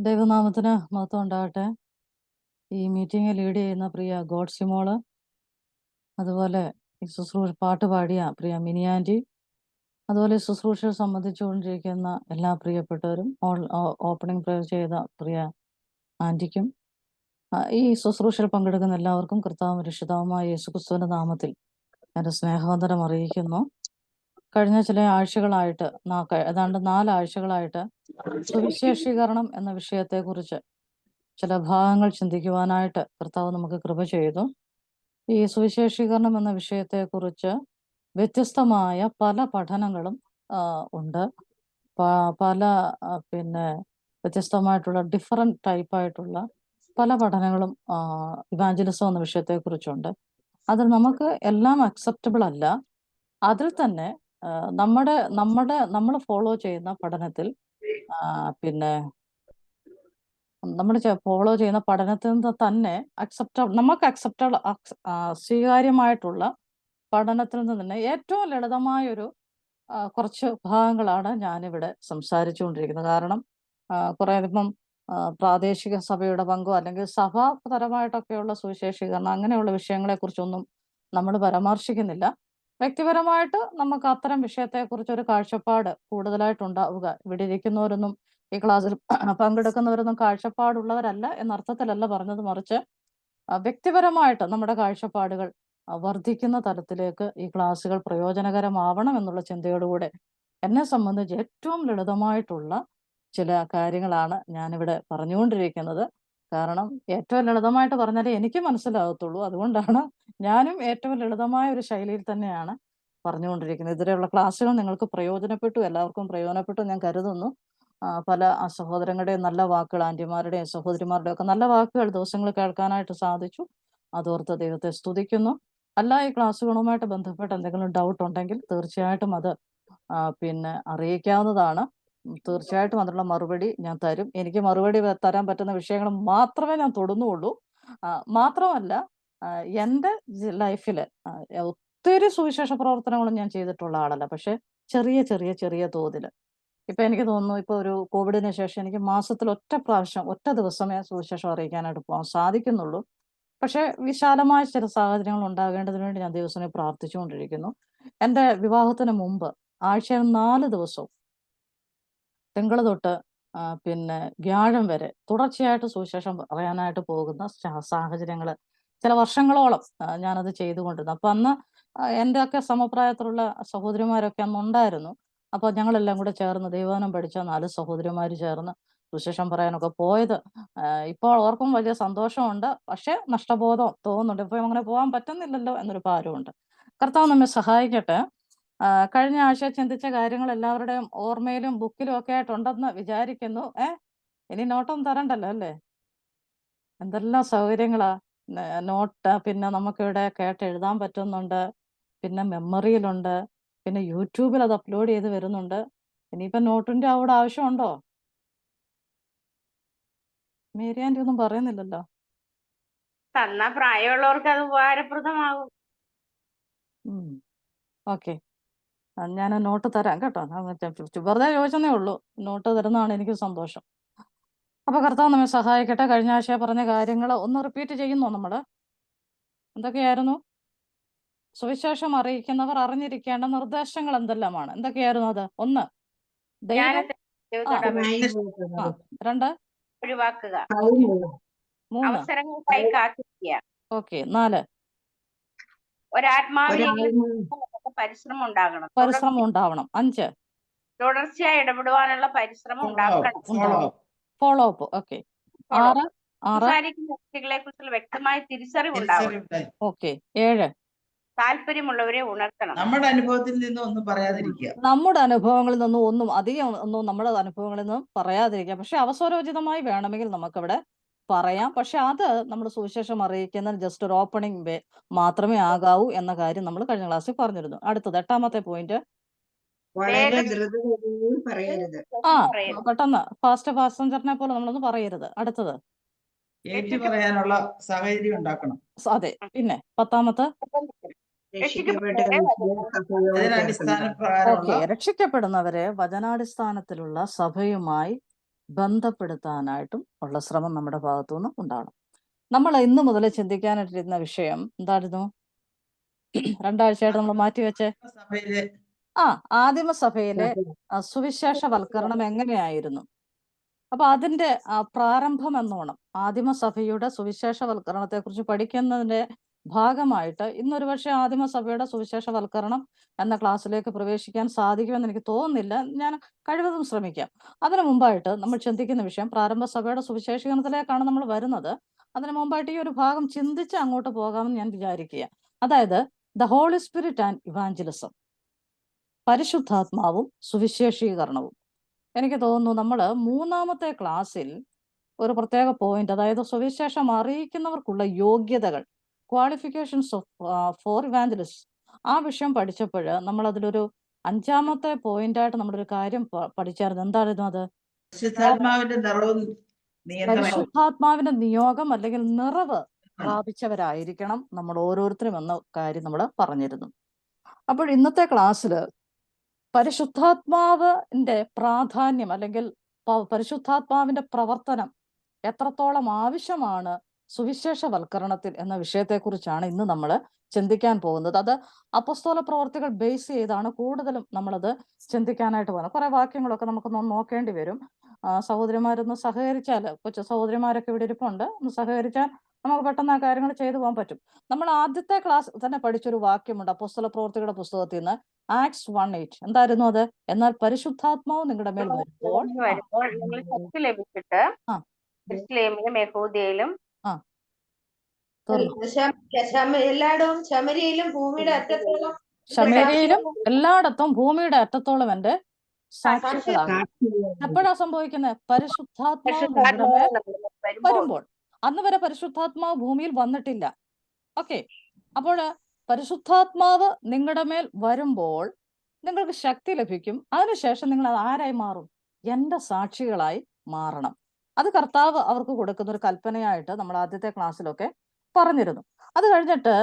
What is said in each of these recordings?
ദൈവനാമത്തിന് മഹത്വം ഉണ്ടാകട്ടെ. ഈ മീറ്റിംഗ് ലീഡ് ചെയ്യുന്ന പ്രിയ ഗോഡ്സിമോള്, അതുപോലെ ഈ ശുശ്രൂഷ പാട്ട് പാടിയ പ്രിയ മിനിയാൻറ്റി, അതുപോലെ ശുശ്രൂഷയെ സംബന്ധിച്ചുകൊണ്ടിരിക്കുന്ന എല്ലാ പ്രിയപ്പെട്ടവരും, ഓപ്പണിംഗ് പ്രേയർ ചെയ്ത പ്രിയ ആൻറ്റിക്കും, ഈ ശുശ്രൂഷയിൽ പങ്കെടുക്കുന്ന എല്ലാവർക്കും കർത്താവും രക്ഷിതാവുമായ യേശുക്രിസ്തുവിന്റെ നാമത്തിൽ എൻ്റെ സ്നേഹവന്ദനം അറിയിക്കുന്നു. കഴിഞ്ഞ ചില ആഴ്ചകളായിട്ട് ഏതാണ്ട് 4 ആഴ്ചകളായിട്ട് സുവിശേഷീകരണം എന്ന വിഷയത്തെക്കുറിച്ച് ചില ഭാഗങ്ങൾ ചിന്തിക്കുവാനായിട്ട് കർത്താവ് നമുക്ക് കൃപ ചെയ്തു. ഈ സുവിശേഷീകരണം എന്ന വിഷയത്തെക്കുറിച്ച് വ്യത്യസ്തമായ പല പഠനങ്ങളും ഉണ്ട്. പല പിന്നെ വ്യത്യസ്തമായിട്ടുള്ള ഡിഫറെൻറ്റ് ടൈപ്പായിട്ടുള്ള പല പഠനങ്ങളും ഇവാഞ്ചലിസം എന്ന വിഷയത്തെക്കുറിച്ചുണ്ട്. അത് നമുക്ക് എല്ലാം അക്സെപ്റ്റബിൾ അല്ല. അതിൽ തന്നെ നമ്മൾ ഫോളോ ചെയ്യുന്ന പഠനത്തിൽ പിന്നെ നമ്മൾ ഫോളോ ചെയ്യുന്ന പഠനത്തിൽ നിന്ന് തന്നെ നമുക്ക് സ്വീകാര്യമായിട്ടുള്ള പഠനത്തിൽ നിന്ന് തന്നെ ഏറ്റവും ലളിതമായൊരു കുറച്ച് ഭാഗങ്ങളാണ് ഞാനിവിടെ സംസാരിച്ചുകൊണ്ടിരിക്കുന്നത്. കാരണം കുറേ ഇപ്പം പ്രാദേശിക സഭയുടെ പങ്കോ അല്ലെങ്കിൽ സഭാപരമായിട്ടൊക്കെയുള്ള സുവിശേഷീകരണം അങ്ങനെയുള്ള വിഷയങ്ങളെക്കുറിച്ചൊന്നും നമ്മൾ പരാമർശിക്കുന്നില്ല. വ്യക്തിപരമായിട്ട് നമുക്ക് അത്തരം വിഷയത്തെക്കുറിച്ച് ഒരു കാഴ്ചപ്പാട് കൂടുതലായിട്ടുണ്ടാവുക. ഇവിടെ ഇരിക്കുന്നവരൊന്നും ഈ ക്ലാസ്സിൽ പങ്കെടുക്കുന്നവരൊന്നും കാഴ്ചപ്പാടുള്ളവരല്ല എന്നർത്ഥത്തിലല്ല പറഞ്ഞത്, മറിച്ച് വ്യക്തിപരമായിട്ട് നമ്മുടെ കാഴ്ചപ്പാടുകൾ വർദ്ധിക്കുന്ന തലത്തിലേക്ക് ഈ ക്ലാസ്സുകൾ പ്രയോജനകരമാവണം എന്നുള്ള ചിന്തയോടുകൂടെ എന്നെ സംബന്ധിച്ച് ഏറ്റവും ലളിതമായിട്ടുള്ള ചില കാര്യങ്ങളാണ് ഞാനിവിടെ പറഞ്ഞുകൊണ്ടിരിക്കുന്നത്. കാരണം ഏറ്റവും ലളിതമായിട്ട് പറഞ്ഞാലേ എനിക്ക് മനസ്സിലാകത്തുള്ളൂ. അതുകൊണ്ടാണ് ഞാനും ഏറ്റവും ലളിതമായ ഒരു ശൈലിയിൽ തന്നെയാണ് പറഞ്ഞുകൊണ്ടിരിക്കുന്നത്. ഇതുവരെയുള്ള ക്ലാസ്സുകൾ നിങ്ങൾക്ക് പ്രയോജനപ്പെട്ടു, എല്ലാവർക്കും പ്രയോജനപ്പെട്ടു ഞാൻ കരുതുന്നു. പല സഹോദരങ്ങളുടെയും നല്ല വാക്കുകൾ, ആൻറ്റിമാരുടെയും സഹോദരിമാരുടെയും ഒക്കെ നല്ല വാക്കുകൾ ദിവസങ്ങൾ കേൾക്കാനായിട്ട് സാധിച്ചു. അതോർത്ത് ദൈവത്തെ സ്തുതിക്കുന്നു. അല്ല, ഈ ക്ലാസ്സുകളുമായിട്ട് ബന്ധപ്പെട്ട് എന്തെങ്കിലും ഡൗട്ട് ഉണ്ടെങ്കിൽ തീർച്ചയായിട്ടും അത് അറിയിക്കാവുന്നതാണ്. തീർച്ചയായിട്ടും അതിനുള്ള മറുപടി ഞാൻ തരും. എനിക്ക് മറുപടി തരാൻ പറ്റുന്ന വിഷയങ്ങൾ മാത്രമേ ഞാൻ തൊടുന്നുള്ളൂ. മാത്രമല്ല, എൻ്റെ ലൈഫിൽ ഒത്തിരി സുവിശേഷ പ്രവർത്തനങ്ങളും ഞാൻ ചെയ്തിട്ടുള്ള ആളല്ല. പക്ഷെ ചെറിയ ചെറിയ ചെറിയ തോതിൽ ഇപ്പം എനിക്ക് തോന്നുന്നു, ഇപ്പോൾ ഒരു കോവിഡിന് ശേഷം എനിക്ക് മാസത്തിൽ ഒറ്റ ദിവസമേ സുവിശേഷം അറിയിക്കാനായിട്ട് പോകാൻ സാധിക്കുന്നുള്ളൂ. പക്ഷേ വിശാലമായ ചില സാഹചര്യങ്ങൾ ഉണ്ടാകേണ്ടതിന് വേണ്ടി ഞാൻ ദൈവത്തിനെ പ്രാർത്ഥിച്ചുകൊണ്ടിരിക്കുന്നു. എൻ്റെ വിവാഹത്തിന് മുമ്പ് ആഴ്ചയിൽ 4 ദിവസവും തിങ്കൾ തൊട്ട് വ്യാഴം വരെ തുടർച്ചയായിട്ട് സുവിശേഷം പറയാനായിട്ട് പോകുന്ന സാഹചര്യങ്ങൾ ചില വർഷങ്ങളോളം ഞാനത് ചെയ്തുകൊണ്ടിരുന്നു. അപ്പം അന്ന് എൻ്റെയൊക്കെ സമപ്രായത്തിലുള്ള സഹോദരിമാരൊക്കെ അന്ന് ഉണ്ടായിരുന്നു. അപ്പോൾ ഞങ്ങളെല്ലാം കൂടെ ചേർന്ന് ദൈവവചനം പഠിച്ച 4 സഹോദരിമാർ ചേർന്ന് സുവിശേഷം പറയാനൊക്കെ പോയത് ഇപ്പോൾ ഓർക്കും വലിയ സന്തോഷമുണ്ട്. പക്ഷേ നഷ്ടബോധം തോന്നുന്നുണ്ട്. ഇപ്പോൾ അങ്ങനെ പോകാൻ പറ്റുന്നില്ലല്ലോ എന്നൊരു ഭാരമുണ്ട്. കർത്താവ് നമ്മെ സഹായിക്കട്ടെ. കഴിഞ്ഞ ആഴ്ച ചിന്തിച്ച കാര്യങ്ങൾ എല്ലാവരുടെയും ഓർമ്മയിലും ബുക്കിലും ഒക്കെ ആയിട്ടുണ്ടെന്ന് വിചാരിക്കുന്നു. ഇനി നോട്ടൊന്നും തരണ്ടല്ലോ അല്ലേ? എന്തെല്ലാം സൗകര്യങ്ങളാ! നോട്ട് പിന്നെ നമുക്കിവിടെ കേട്ട് എഴുതാൻ പറ്റുന്നുണ്ട്. പിന്നെ മെമ്മറിയിലുണ്ട്. പിന്നെ യൂട്യൂബിൽ അത് അപ്ലോഡ് ചെയ്ത് വരുന്നുണ്ട്. ഇനിയിപ്പം നോട്ടിന്റെ അവിടെ ആവശ്യമുണ്ടോ? മേരി ആന്റി ഒന്നും പറയുന്നില്ലല്ലോ. തന്നാ പ്രായമുള്ളവർക്ക് അത് ഉപകാരപ്രദമാകും. ഓക്കെ, ഞാൻ നോട്ട് തരാം കേട്ടോ. വെറുതെ ചോദിച്ചെന്നേ ഉള്ളൂ. നോട്ട് തരുന്നതാണ് എനിക്ക് സന്തോഷം. അപ്പൊ കർത്താവ് നമ്മെ സഹായിക്കട്ടെ. കഴിഞ്ഞ ആഴ്ച പറഞ്ഞ കാര്യങ്ങൾ ഒന്ന് റിപ്പീറ്റ് ചെയ്യുന്നോ നമ്മള്? എന്തൊക്കെയായിരുന്നു? സുവിശേഷം അറിയിക്കുന്നവർ അറിഞ്ഞിരിക്കേണ്ട നിർദ്ദേശങ്ങൾ എന്തെല്ലാമാണ്? എന്തൊക്കെയായിരുന്നു അത്? 1, ദൈവം. ആ, 2, ഒഴിവാക്കുക. 3, അവസരങ്ങൾക്കായി കാത്തിരിക്കുക. ഓക്കെ, 4, ഒരാത്മാവിനെങ്കിലും പരിശ്രമം ഉണ്ടാകണം. 5, തുടർച്ചയായി ഇടപെടുവാനുള്ള പരിശ്രമം ഉണ്ടാക്കണം. Follow up. ഓക്കെ. 6, സംസാരിക്കുന്ന വ്യക്തികളെ കുറിച്ചുള്ള വ്യക്തമായ തിരിച്ചറിവ് ഉണ്ടാവണം. ഓക്കെ. 7, താല്പര്യമുള്ളവരെ ഉണർത്തണം. നമ്മുടെ അനുഭവത്തിൽ നിന്നും ഒന്നും പറയാതിരിക്കുക. നമ്മുടെ അനുഭവങ്ങളിൽ നിന്നും അധികം നമ്മുടെ അനുഭവങ്ങളിൽ നിന്നും പറയാതിരിക്കുക. പക്ഷെ അവസരോചിതമായി വേണമെങ്കിൽ നമുക്കവിടെ പറയാം. പക്ഷെ അത് നമ്മൾ സുവിശേഷം അറിയിക്കുന്ന ജസ്റ്റ് ഒരു ഓപ്പണിംഗ് മാത്രമേ ആകാവൂ എന്ന കാര്യം നമ്മൾ കഴിഞ്ഞ ക്ലാസ്സിൽ പറഞ്ഞിരുന്നു. അടുത്തത് 8ാമത്തെ പോയിന്റ്. പെട്ടെന്ന് ഫാസ്റ്റ് പാസഞ്ചറിനെ പോലെ നമ്മളൊന്നും പറയരുത്. അടുത്തത് പറയാനുള്ള സാഹചര്യം ഉണ്ടാക്കണം. അതെ. പിന്നെ 10ാമത്തെ, രക്ഷിക്കപ്പെടുന്നവരെ വചനാടിസ്ഥാനത്തിലുള്ള സഭയുമായി ബന്ധപ്പെടുത്താനായിട്ടും ഉള്ള ശ്രമം നമ്മുടെ ഭാഗത്തുനിന്ന് ഉണ്ടാവണം. നമ്മൾ ഇന്ന് മുതൽ ചിന്തിക്കാനായിട്ടിരുന്ന വിഷയം എന്തായിരുന്നു? 2 ആഴ്ചയായിട്ട് നമ്മൾ മാറ്റിവെച്ചേ സഭയിലെ ആദിമസഭയിലെ സുവിശേഷവൽക്കരണം എങ്ങനെയായിരുന്നു? അപ്പൊ അതിന്റെ പ്രാരംഭം എന്നോണം ആദിമസഭയുടെ സുവിശേഷവൽക്കരണത്തെ കുറിച്ച് പഠിക്കുന്നതിന്റെ ഭാഗമായിട്ട് ഇന്നൊരു പക്ഷേ ആദിമസഭയുടെ സുവിശേഷവൽക്കരണം എന്ന ക്ലാസ്സിലേക്ക് പ്രവേശിക്കാൻ സാധിക്കുമെന്ന് എനിക്ക് തോന്നുന്നില്ല. ഞാൻ കഴിവതും ശ്രമിക്കാം. അതിനു മുമ്പായിട്ട് നമ്മൾ ചിന്തിക്കുന്ന വിഷയം പ്രാരംഭ സഭയുടെ സുവിശേഷീകരണത്തിലേക്കാണ് നമ്മൾ വരുന്നത്. അതിനു മുമ്പായിട്ട് ഈ ഒരു ഭാഗം ചിന്തിച്ച് അങ്ങോട്ട് പോകാമെന്ന് ഞാൻ വിചാരിക്കുക. അതായത് the Holy Spirit and evangelism, പരിശുദ്ധാത്മാവും സുവിശേഷീകരണവും. എനിക്ക് തോന്നുന്നു നമ്മൾ 3-ാമത്തെ ക്ലാസ്സിൽ ഒരു പ്രത്യേക പോയിന്റ്, അതായത് സുവിശേഷം അറിയിക്കുന്നവർക്കുള്ള യോഗ്യതകൾ, ക്വാളിഫിക്കേഷൻസ് ഫോർ ഇവാഞ്ചലിസ്റ്റ്, ആ വിഷയം പഠിച്ചപ്പോൾ നമ്മൾ അതിലൊരു 5-ാമത്തെ പോയിന്റായിട്ട് നമ്മളൊരു കാര്യം പഠിച്ചായിരുന്നു. എന്തായിരുന്നു അത്? പരിശുദ്ധാത്മാവിന്റെ നിറവും നിയന്ത്രണവും. പരിശുദ്ധാത്മാവിന്റെ നിയോഗം അല്ലെങ്കിൽ നിറവ് പ്രാപിച്ചവരായിരിക്കണം നമ്മൾ ഓരോരുത്തരും എന്ന കാര്യം നമ്മൾ പറഞ്ഞിരുന്നു. അപ്പോൾ ഇന്നത്തെ ക്ലാസ്സിൽ പരിശുദ്ധാത്മാവിന്റെ പ്രാധാന്യം അല്ലെങ്കിൽ പരിശുദ്ധാത്മാവിന്റെ പ്രവർത്തനം എത്രത്തോളം ആവശ്യമാണ് സുവിശേഷവൽക്കരണത്തിൽ എന്ന വിഷയത്തെക്കുറിച്ചാണ് ഇന്ന് നമ്മൾ ചിന്തിക്കാൻ പോകുന്നത്. അത് അപ്പസ്തോല പ്രവർത്തികൾ ബേസ് ചെയ്താണ് കൂടുതലും നമ്മളത് ചിന്തിക്കാനായിട്ട് പോകുന്നത്. കുറെ വാക്യങ്ങളൊക്കെ നമുക്കൊന്ന് നോക്കേണ്ടി വരും. സഹോദരിമാരൊന്ന് സഹകരിച്ചാൽ, കൊച്ചു സഹോദരിമാരൊക്കെ ഇവിടെ ഇരിപ്പുണ്ട്, ഒന്ന് സഹകരിച്ചാൽ നമുക്ക് പെട്ടെന്ന് ആ കാര്യങ്ങൾ ചെയ്തു പോകാൻ പറ്റും. നമ്മൾ ആദ്യത്തെ ക്ലാസ് തന്നെ പഠിച്ചൊരു വാക്യമുണ്ട് അപ്പോസ്തല പ്രവർത്തികളുടെ പുസ്തകത്തിൽ നിന്ന്, ആക്ട്സ് 1:8. എന്തായിരുന്നു അത്? എന്നാൽ പരിശുദ്ധാത്മാവ് നിങ്ങളുടെ മേൽ വരുമ്പോൾ നിങ്ങൾ ശക്തി ലഭിച്ചിട്ട് യെരൂശലേമിലും യഹൂദയിലും എല്ലായിടവും ശമരിയിലും ഭൂമിയുടെ അറ്റത്തോളം ശമരിയിലും എല്ലായിടത്തും ഭൂമിയുടെ അറ്റത്തോളം എന്റെ സാക്ഷികളാണ്. എപ്പോഴാ സംഭവിക്കുന്നത്? പരിശുദ്ധാത്മാവ് നിങ്ങളുടെ മേൽ വരുമ്പോൾ. അന്ന് വരെ പരിശുദ്ധാത്മാവ് ഭൂമിയിൽ വന്നിട്ടില്ല. ഓക്കെ, അപ്പോൾ പരിശുദ്ധാത്മാവ് നിങ്ങളുടെ മേൽ വരുമ്പോൾ നിങ്ങൾക്ക് ശക്തി ലഭിക്കും. അതിനുശേഷം നിങ്ങൾ ആരായി മാറും? എന്റെ സാക്ഷികളായി മാറണം. അത് കർത്താവ് അവർക്ക് കൊടുക്കുന്ന ഒരു കൽപ്പനയായിട്ട് നമ്മൾ ആദ്യത്തെ ക്ലാസ്സിലൊക്കെ പറഞ്ഞിരുന്നു. അത് കഴിഞ്ഞിട്ട്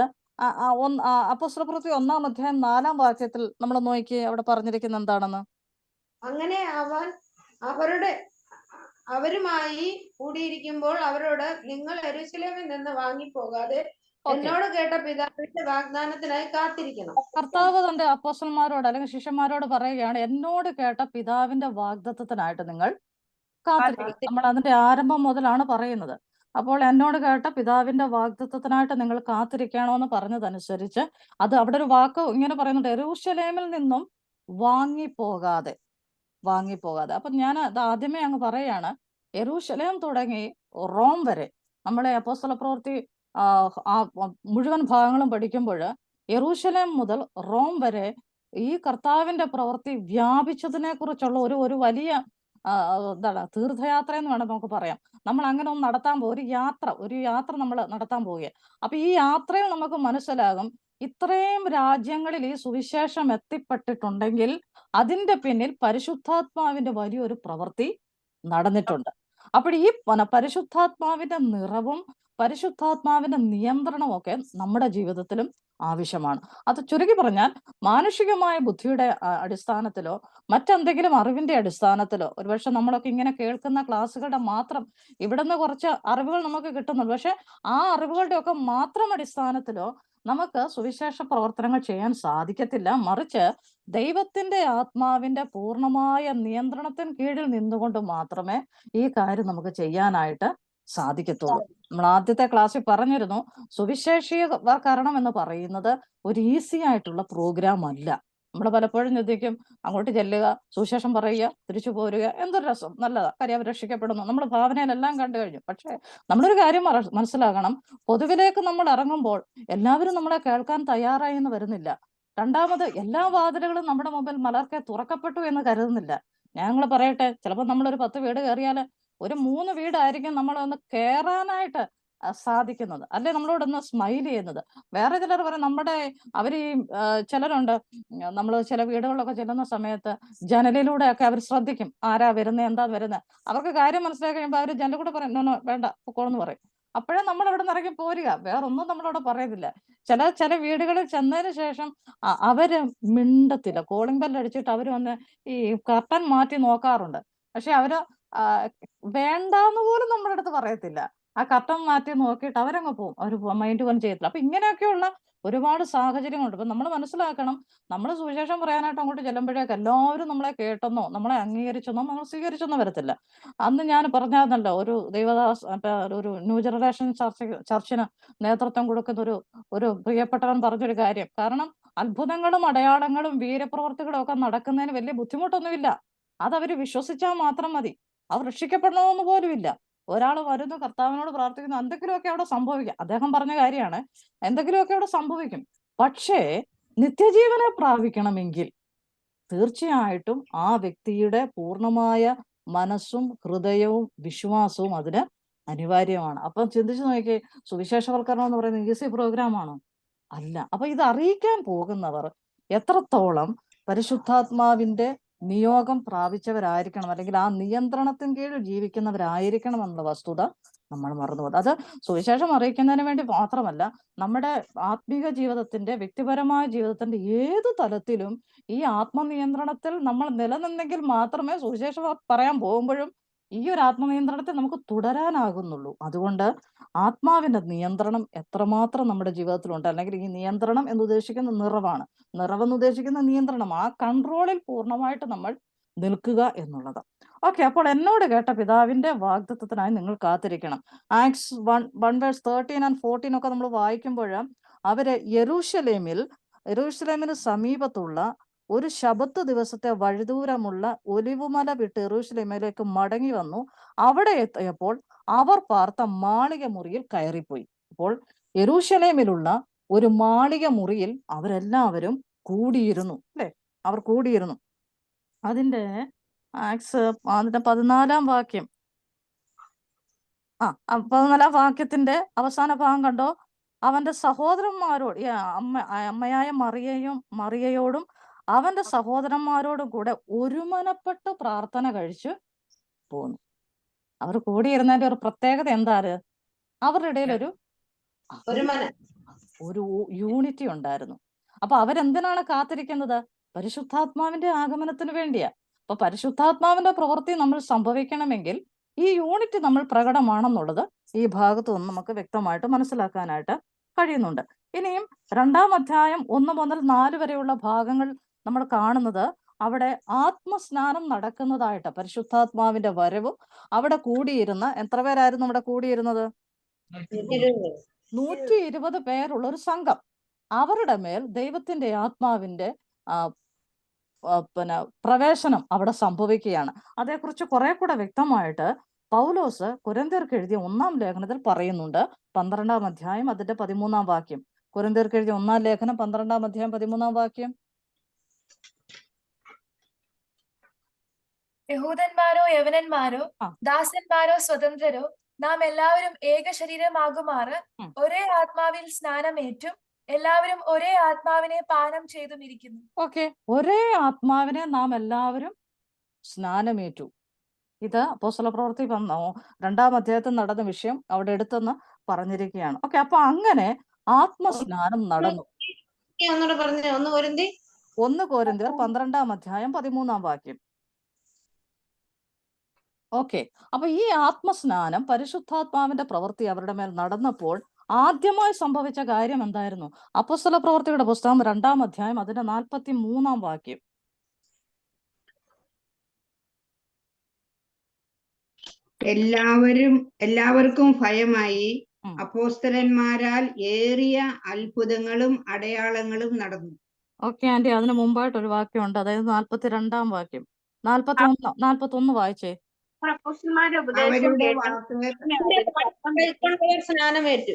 അപ്പോസ്തല പ്രവൃത്തി 1-ാം അധ്യായം 4-ാം വാക്യത്തിൽ നമ്മൾ നോക്കി അവിടെ പറഞ്ഞിരിക്കുന്ന എന്താണെന്ന്? അങ്ങനെ അവരുമായി കൂടിയിരിക്കുമ്പോൾ അവരോട്, നിങ്ങൾ യെരൂശലേമിൽ നിന്ന് വാങ്ങിപ്പോകാതെ എന്നോട് കേട്ട പിതാവിന്റെ വാഗ്ദാനത്തിനായി കാത്തിരിക്കണം. കർത്താവ് തന്റെ അപ്പോസ്തലന്മാരോട് അല്ലെങ്കിൽ ശിഷ്യന്മാരോട് പറയുകയാണ്, എന്നോട് കേട്ട പിതാവിന്റെ വാഗ്ദത്തത്തിനായിട്ട് നിങ്ങൾ കാത്തിരിക്കണം. നമ്മൾ അതിന്റെ ആരംഭം മുതലാണ് പറയുന്നത്. അപ്പോൾ എന്നോട് കേട്ട പിതാവിന്റെ വാഗ്ദത്തത്തിനായിട്ട് നിങ്ങൾ കാത്തിരിക്കണമെന്ന് പറഞ്ഞതനുസരിച്ച് അത് അവിടെ ഒരു വാക്ക് ഇങ്ങനെ പറയുന്നുണ്ട്, യെരൂശലേമിൽ നിന്നും വാങ്ങിപ്പോകാതെ. അപ്പൊ ഞാൻ അത് ആദ്യമേ അങ്ങ് പറയാണ്, യെരൂശലേം തുടങ്ങി റോം വരെ നമ്മളെ അപ്പോസ്തല പ്രവൃത്തി മുഴുവൻ ഭാഗങ്ങളും പഠിക്കുമ്പോൾ യെരൂശലേം മുതൽ റോം വരെ ഈ കർത്താവിന്റെ പ്രവൃത്തി വ്യാപിച്ചതിനെ കുറിച്ചുള്ള ഒരു വലിയ എന്താണ് തീർത്ഥയാത്ര എന്ന് വേണം നമുക്ക് പറയാം. നമ്മൾ അങ്ങനെ ഒന്ന് നടത്താൻ പോകും, ഒരു യാത്ര നമ്മൾ നടത്താൻ പോവുകയാണ്. അപ്പൊ ഈ യാത്രയിൽ നമുക്ക് മനസ്സിലാകും, ഇത്രയും രാജ്യങ്ങളിൽ ഈ സുവിശേഷം എത്തിപ്പെട്ടിട്ടുണ്ടെങ്കിൽ അതിന്റെ പിന്നിൽ പരിശുദ്ധാത്മാവിന്റെ വലിയൊരു പ്രവൃത്തി നടന്നിട്ടുണ്ട്. അപ്പോൾ ഈ പരിശുദ്ധാത്മാവിന്റെ നിറവും പരിശുദ്ധാത്മാവിന്റെ നിയന്ത്രണവും ഒക്കെ നമ്മുടെ ജീവിതത്തിലും ആവശ്യമാണ്. അത് ചുരുക്കി പറഞ്ഞാൽ മാനുഷികമായ ബുദ്ധിയുടെ അടിസ്ഥാനത്തിലോ മറ്റെന്തെങ്കിലും അറിവിന്റെ അടിസ്ഥാനത്തിലോ, ഒരുപക്ഷെ നമ്മളൊക്കെ ഇങ്ങനെ കേൾക്കുന്ന ക്ലാസ്സുകളുടെ മാത്രം ഇവിടുന്ന് കുറച്ച് അറിവുകൾ നമുക്ക് കിട്ടുന്നുള്ളൂ, പക്ഷെ ആ അറിവുകളുടെ ഒക്കെ മാത്രം അടിസ്ഥാനത്തിലോ നമുക്ക് സുവിശേഷ പ്രവർത്തനങ്ങൾ ചെയ്യാൻ സാധിക്കത്തില്ല. മറിച്ച് ദൈവത്തിന്റെ ആത്മാവിന്റെ പൂർണ്ണമായ നിയന്ത്രണത്തിന് കീഴിൽ നിന്നുകൊണ്ട് മാത്രമേ ഈ കാര്യം നമുക്ക് ചെയ്യാനായിട്ട് സാധിക്കത്തുള്ളൂ. നമ്മൾ ആദ്യത്തെ ക്ലാസ്സിൽ പറഞ്ഞിരുന്നു, സുവിശേഷീകരണം എന്ന് പറയുന്നത് ഒരു ഈസി ആയിട്ടുള്ള പ്രോഗ്രാം അല്ല. നമ്മൾ പലപ്പോഴും ചിന്തിക്കും, അങ്ങോട്ട് ചെല്ലുക, സുവിശേഷം പറയുക, തിരിച്ചു പോരുക, എന്തൊരു രസം, നല്ലതാ, കാര്യം അവർ രക്ഷിക്കപ്പെടുന്നു, നമ്മൾ ഭാവനയിലെല്ലാം കണ്ടു കഴിഞ്ഞു. പക്ഷെ നമ്മളൊരു കാര്യം മനസ്സിലാക്കണം, പൊതുവിലേക്ക് നമ്മൾ ഇറങ്ങുമ്പോൾ എല്ലാവരും നമ്മളെ കേൾക്കാൻ തയ്യാറായി എന്ന് വരുന്നില്ല. രണ്ടാമത് എല്ലാ വാതിലുകളും നമ്മുടെ മുമ്പിൽ മലർക്കെ തുറക്കപ്പെട്ടു എന്ന് കരുതുന്നില്ല. ഞങ്ങൾ പറയട്ടെ, ചിലപ്പോൾ നമ്മളൊരു 10 വീട് കയറിയാൽ ഒരു 3 വീടായിരിക്കും നമ്മളൊന്ന് കയറാനായിട്ട് സാധിക്കുന്നത്, അല്ലെ നമ്മളോടൊന്ന് സ്മൈൽ ചെയ്യുന്നത്. വേറെ ചിലർ പറയും, അവര് ഈ ചിലരുണ്ട്, നമ്മൾ ചില വീടുകളിലൊക്കെ ചെല്ലുന്ന സമയത്ത് ജനലിലൂടെയൊക്കെ അവർ ശ്രദ്ധിക്കും, ആരാ വരുന്നത്, എന്താ വരുന്നത്. അവർക്ക് കാര്യം മനസ്സിലാക്കി കഴിയുമ്പോൾ അവർ ജനലിലൂടെ പറയും, നോ വേണ്ട, പൊക്കോളെന്ന് പറയും. അപ്പോഴേ നമ്മൾ അവിടെ നിന്ന് ഇറങ്ങി പോരുക, വേറൊന്നും നമ്മളവിടെ പറയുന്നില്ല. ചില വീടുകളിൽ ചെന്നതിന് ശേഷം അവര് മിണ്ടത്തില്ല, കോളിംഗ് ബെൽ അടിച്ചിട്ട് അവര് വന്ന് ഈ കർട്ടൻ മാറ്റി നോക്കാറുണ്ട്. പക്ഷെ അവര് വേണ്ടാന്ന് പോലും നമ്മുടെ അടുത്ത് പറയത്തില്ല. ആ കർട്ടൻ മാറ്റി നോക്കിയിട്ട് അവരങ്ങ് പോവും. അവര് മൈൻഡ് പോലും ചെയ്യത്തില്ല. അപ്പൊ ഇങ്ങനെയൊക്കെയുള്ള ഒരുപാട് സാഹചര്യങ്ങളുണ്ട്. അപ്പൊ നമ്മൾ മനസ്സിലാക്കണം, നമ്മൾ സുവിശേഷം പറയാനായിട്ട് അങ്ങോട്ട് ചെല്ലുമ്പോഴേക്ക് എല്ലാവരും നമ്മളെ കേട്ടെന്നോ നമ്മളെ അംഗീകരിച്ചെന്നോ നമ്മൾ സ്വീകരിച്ചെന്നോ വരത്തില്ല. അന്ന് ഞാൻ പറഞ്ഞായിരുന്നല്ലോ, ഒരു ദൈവദാസ് ഒരു ന്യൂ ജനറേഷൻ ചർച്ചിന് നേതൃത്വം കൊടുക്കുന്ന ഒരു പ്രിയപ്പെട്ടവൻ പറഞ്ഞൊരു കാര്യം. കാരണം അത്ഭുതങ്ങളും അടയാളങ്ങളും വീരപ്രവർത്തികളും ഒക്കെ നടക്കുന്നതിന് വലിയ ബുദ്ധിമുട്ടൊന്നുമില്ല. അതവര് വിശ്വസിച്ചാൽ മാത്രം മതി. അവർ രക്ഷിക്കപ്പെടണമെന്ന് പോലുമില്ല. ഒരാൾ വരുന്നു, കർത്താവിനോട് പ്രാർത്ഥിക്കുന്നു, എന്തെങ്കിലുമൊക്കെ അവിടെ സംഭവിക്കാം. അദ്ദേഹം പറഞ്ഞ കാര്യമാണ്, എന്തെങ്കിലുമൊക്കെ അവിടെ സംഭവിക്കും. പക്ഷേ നിത്യജീവനെ പ്രാപിക്കണമെങ്കിൽ തീർച്ചയായിട്ടും ആ വ്യക്തിയുടെ പൂർണ്ണമായ മനസ്സും ഹൃദയവും വിശ്വാസവും അതിന് അനിവാര്യമാണ്. അപ്പം ചിന്തിച്ചു നോക്കിയേ, സുവിശേഷവൽക്കരണം എന്ന് പറയുന്നത് ഈസി പ്രോഗ്രാമാണോ? അല്ല. അപ്പൊ ഇത് അറിയിക്കാൻ പോകുന്നവർ എത്രത്തോളം പരിശുദ്ധാത്മാവിന്റെ നിയോഗം പ്രാപിച്ചവരായിരിക്കണം, അല്ലെങ്കിൽ ആ നിയന്ത്രണത്തിന് കീഴിൽ ജീവിക്കുന്നവരായിരിക്കണം എന്നുള്ള വസ്തുത നമ്മൾ മറന്നുപോകും. അത് സുവിശേഷം അറിയിക്കുന്നതിന് വേണ്ടി മാത്രമല്ല, നമ്മുടെ ആത്മീക ജീവിതത്തിന്റെ, വ്യക്തിപരമായ ജീവിതത്തിന്റെ ഏത് തലത്തിലും ഈ ആത്മനിയന്ത്രണത്തിൽ നമ്മൾ നിലനിന്നെങ്കിൽ മാത്രമേ സുവിശേഷം പറയാൻ പോകുമ്പോഴും ഈ ഒരു ആത്മനിയന്ത്രണത്തിൽ നമുക്ക് തുടരാനാകുന്നുള്ളൂ. അതുകൊണ്ട് ആത്മാവിന്റെ നിയന്ത്രണം എത്രമാത്രം നമ്മുടെ ജീവിതത്തിലുണ്ട്, അല്ലെങ്കിൽ ഈ നിയന്ത്രണം എന്ന് ഉദ്ദേശിക്കുന്ന നിറവാണ്, നിറവെന്ന് ഉദ്ദേശിക്കുന്ന നിയന്ത്രണം, ആ കൺട്രോളിൽ പൂർണ്ണമായിട്ട് നമ്മൾ നിൽക്കുക എന്നുള്ളത്. ഓക്കെ, അപ്പോൾ എന്നോട് കേട്ട പിതാവിന്റെ വാഗ്ദത്തത്തിനായി നിങ്ങൾ കാത്തിരിക്കണം. ആക്ട്സ് 1:13 and 14 ഒക്കെ നമ്മൾ വായിക്കുമ്പോൾ അവര് യെരൂശലേമിന് സമീപത്തുള്ള ഒരു ശബത്ത് ദിവസത്തെ വഴിദൂരമുള്ള ഒലിവുമല വിട്ട് യെരൂശലേമിലേക്ക് മടങ്ങി വന്നു. അവിടെ എത്തിയപ്പോൾ അവർ പാർത്ത മാളിക മുറിയിൽ കയറിപ്പോയി. അപ്പോൾ യെരൂശലേമിലുള്ള ഒരു മാളിക മുറിയിൽ അവരെല്ലാവരും കൂടിയിരുന്നു, അല്ലെ? അവർ കൂടിയിരുന്നു. അതിന്റെ ആക്സ് അതിന്റെ 14-ാം വാക്യം, 14-ാം വാക്യത്തിന്റെ അവസാന ഭാഗം കണ്ടോ? അവന്റെ സഹോദരന്മാരോട്, അമ്മയായ മറിയയോടും അവന്റെ സഹോദരന്മാരോടും കൂടെ ഒരുമനപ്പെട്ട് പ്രാർത്ഥന കഴിച്ചു പോന്നു. അവർ കൂടിയിരുന്നതിന്റെ ഒരു പ്രത്യേകത എന്താണ്? അവരുടെ ഇടയിൽ ഒരു യൂണിറ്റി ഉണ്ടായിരുന്നു. അപ്പൊ അവരെന്തിനാണ് കാത്തിരിക്കുന്നത്? പരിശുദ്ധാത്മാവിന്റെ ആഗമനത്തിന് വേണ്ടിയാ. അപ്പൊ പരിശുദ്ധാത്മാവിന്റെ പ്രവൃത്തി നമ്മൾ സംഭവിക്കണമെങ്കിൽ ഈ യൂണിറ്റി നമ്മൾ പ്രകടമാണെന്നുള്ളത് ഈ ഭാഗത്തു നിന്ന് നമുക്ക് വ്യക്തമായിട്ട് മനസ്സിലാക്കാനായിട്ട് കഴിയുന്നുണ്ട്. ഇനിയും 2-ാം അധ്യായം 1 മുതൽ 4 വരെയുള്ള ഭാഗങ്ങൾ നമ്മൾ കാണുന്നത് അവിടെ ആത്മസ്നാനം നടക്കുന്നതായിട്ട്, പരിശുദ്ധാത്മാവിന്റെ വരവും അവിടെ കൂടിയിരുന്ന എത്ര പേരായിരുന്നു അവിടെ കൂടിയിരുന്നത്? 120 പേരുള്ള ഒരു സംഘം. അവരുടെ മേൽ ദൈവത്തിന്റെ ആത്മാവിന്റെ പ്രവേശനം അവിടെ സംഭവിക്കുകയാണ്. അതേക്കുറിച്ച് കുറെ കൂടെ വ്യക്തമായിട്ട് പൗലോസ് കൊരിന്ത്യർക്ക് എഴുതിയ 1-ാം ലേഖനത്തിൽ പറയുന്നുണ്ട്. 12-ാം അധ്യായം അതിന്റെ 13-ാം വാക്യം. കൊരിന്ത്യർക്ക് എഴുതിയ 1-ാം ലേഖനം 12-ാം അധ്യായം 13-ാം വാക്യം. യഹൂദന്മാരോ യവനന്മാരോ ദാസന്മാരോ സ്വതന്ത്രരോ നാം എല്ലാവരും ഏക ശരീരമാകുമാറ് ഒരേ ആത്മാവിൽ സ്നാനമേറ്റും എല്ലാവരും ഒരേ ആത്മാവിനെ പാനം ചെയ്തും ഇരിക്കുന്നു. ഓക്കെ, ഒരേ ആത്മാവിനെ നാം എല്ലാവരും സ്നാനമേറ്റു. ഇത് അപ്പോസ്തലപ്രവൃത്തി 2-ാം അധ്യായത്തിൽ നടന്ന വിഷയം അവിടെ എടുത്തെന്ന് പറഞ്ഞിരിക്കുകയാണ്. ഓക്കെ, അപ്പൊ അങ്ങനെ ആത്മസ്നാനം നടന്നു. 1 കൊരിന്ത്യർ 12-ാം അധ്യായം 13-ാം വാക്യം. ഓക്കെ, അപ്പൊ ഈ ആത്മസ്നാനം, പരിശുദ്ധാത്മാവിന്റെ പ്രവൃത്തി അവരുടെ മേൽ നടന്നപ്പോൾ ആദ്യമായി സംഭവിച്ച കാര്യം എന്തായിരുന്നു? അപ്പോസ്തലപ്രവൃത്തിയുടെ പുസ്തകം 2-ാം അധ്യായം അതിന്റെ 43-ാം വാക്യം. എല്ലാവർക്കും ഭയമായി അപ്പോസ്തലന്മാരാൽ ഏറിയ അത്ഭുതങ്ങളും അടയാളങ്ങളും നടന്നു. ഓക്കെ ആന്റി, അതിന് മുമ്പായിട്ട് ഒരു വാക്യമുണ്ട്, അതായത് 42-ാം വാക്യം. 41 വായിച്ചേ. അപ്പോസ്തലന്മാരുടെ ഉപദേശം അവരുടെ കേട്ട് സ്നാനമേറ്റു.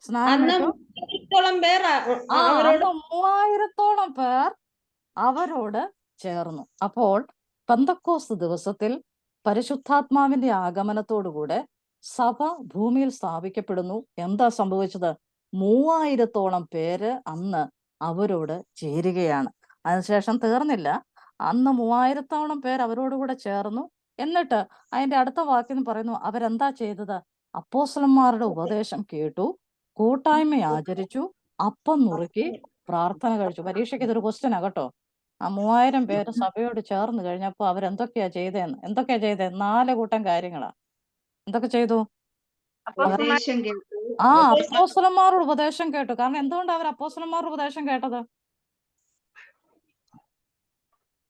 സ്നാനമേറ്റു. 3000-ഓളം പേർ അവരോട് ചേർന്നു. അപ്പോൾ പെന്തക്കോസ്ത് ദിവസത്തിൽ പരിശുദ്ധാത്മാവിന്റെ ആഗമനത്തോടുകൂടെ സഭ ഭൂമിയിൽ സ്ഥാപിക്കപ്പെടുന്നു. എന്താ സംഭവിച്ചത്? 3000-ഓളം പേര് അന്ന് അവരോട് ചേരുകയാണ്. അതിനുശേഷം തീർന്നില്ല, അന്ന് 3000-ഓളം പേർ അവരോടുകൂടെ ചേർന്നു. എന്നിട്ട് അതിന്റെ അടുത്ത വാക്യം പറയുന്നു, അവരെന്താ ചെയ്തത്? അപ്പോസ്തലന്മാരുടെ ഉപദേശം കേട്ടു, കൂട്ടായ്മ ആചരിച്ചു, അപ്പം നുറുക്കി, പ്രാർത്ഥന കഴിച്ചു. പരീക്ഷയ്ക്ക് ഇതൊരു ക്വസ്റ്റ്യനാ കേട്ടോ. ആ 3000 പേര് സഭയോട് ചേർന്ന് കഴിഞ്ഞപ്പോൾ അവരെന്തൊക്കെയാ ചെയ്തതെന്ന്? എന്തൊക്കെയാ ചെയ്തേ? 4 കൂട്ടം കാര്യങ്ങളാ. എന്തൊക്കെ ചെയ്തു? അപ്പോസ്തലന്മാർ ഉപദേശം കേട്ടു. അപ്പോസ്തലന്മാരുടെ ഉപദേശം കേട്ടു. കാരണം എന്തുകൊണ്ടാണ് അവർ അപ്പോസ്തലന്മാരുടെ ഉപദേശം കേട്ടത്?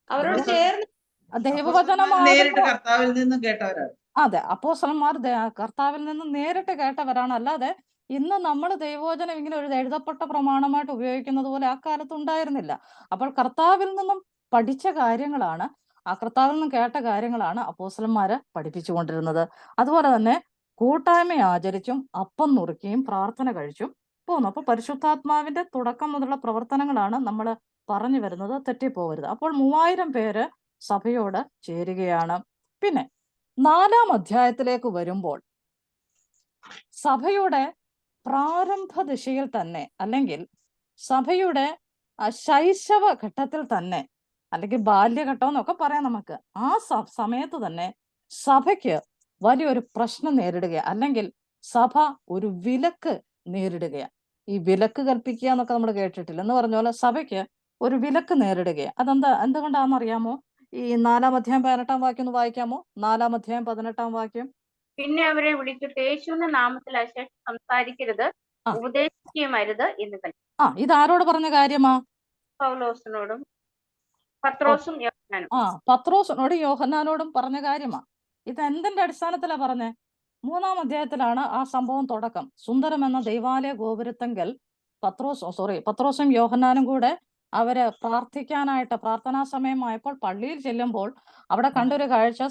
അവരോട് ചേർന്ന് ദൈവവചനമാകുന്നു. നേരിട്ട് കർത്താവിൽ നിന്നും കേട്ടവരാണ്. അതെ, അപ്പോസ്തലന്മാർ കർത്താവിൽ നിന്ന് നേരിട്ട് കേട്ടവരാണ്. അല്ലാതെ ഇന്ന് നമ്മൾ ദൈവവചനം ഇങ്ങനെ ഒരു എഴുതപ്പെട്ട പ്രമാണമായിട്ട് ഉപയോഗിക്കുന്നത് പോലെ ആ കാലത്ത് ഉണ്ടായിരുന്നില്ല. അപ്പോൾ കർത്താവിൽ നിന്നും പഠിച്ച കാര്യങ്ങളാണ്, ആ കർത്താവിൽ നിന്നും കേട്ട കാര്യങ്ങളാണ് അപ്പോസ്തലന്മാര് പഠിപ്പിച്ചുകൊണ്ടിരുന്നത്. അതുപോലെ തന്നെ കൂട്ടായ്മ ആചരിച്ചും അപ്പം നുറുക്കിയും പ്രാർത്ഥന കഴിച്ചും പോന്നു. അപ്പൊ പരിശുദ്ധാത്മാവിന്റെ തുടക്കം മുതലുള്ള പ്രവർത്തനങ്ങളാണ് നമ്മൾ പറഞ്ഞു വരുന്നത്. തെറ്റിപ്പോകരുത്. അപ്പോൾ 3000 പേര് സഭയോട് ചേരുകയാണ്. പിന്നെ 4-ാം അധ്യായത്തിലേക്ക് വരുമ്പോൾ സഭയുടെ പ്രാരംഭ ദിശയിൽ തന്നെ, അല്ലെങ്കിൽ സഭയുടെ ശൈശവ ഘട്ടത്തിൽ തന്നെ, അല്ലെങ്കിൽ ബാല്യഘട്ടം എന്നൊക്കെ പറയാം നമുക്ക്, ആ സമയത്ത് തന്നെ സഭയ്ക്ക് വലിയൊരു പ്രശ്നം നേരിടുക, അല്ലെങ്കിൽ സഭ ഒരു വിലക്ക് നേരിടുകയാണ്. ഈ വിലക്ക് കൽപ്പിക്കുക എന്നൊക്കെ നമ്മൾ കേട്ടിട്ടില്ല. എന്ന് പറഞ്ഞ പോലെ സഭയ്ക്ക് ഒരു വിലക്ക് നേരിടുകയാണ്. എന്തുകൊണ്ടാണെന്നറിയാമോ? ഈ 4-ാം അധ്യായം 18-ാം വാക്യം ഒന്ന് വായിക്കാമോ? 4-ാം അധ്യായം 18-ാം വാക്യം. പിന്നെ അവരെ വിളിച്ചിട്ട് യേശുവിന്റെ നാമത്തിൽ അശേഷം സംസാരിക്കരുത്, ഉപദേശിക്കുകയും അരുത് എന്ന് കൽപ്പിച്ചു. ഇതാരോട് പറഞ്ഞ കാര്യമാ? പൗലോസിനോടും പത്രോസും യോഹന്നാനും. പത്രോസിനോടും യോഹന്നാനോടും പറഞ്ഞ കാര്യമാ. ഇത് എന്തിന്റെ അടിസ്ഥാനത്തിലാ പറഞ്ഞേ? 3-ാം അധ്യായത്തിലാണ് ആ സംഭവം തുടക്കം. സുന്ദരം എന്ന ദൈവാലയ ഗോപുരത്തെങ്കിൽ പത്രോസും യോഹന്നാനും കൂടെ അവര് പ്രാർത്ഥിക്കാനായിട്ട്, പ്രാർത്ഥനാ സമയമായപ്പോൾ പള്ളിയിൽ ചെല്ലുമ്പോൾ അവിടെ കണ്ടൊരു കാഴ്ച,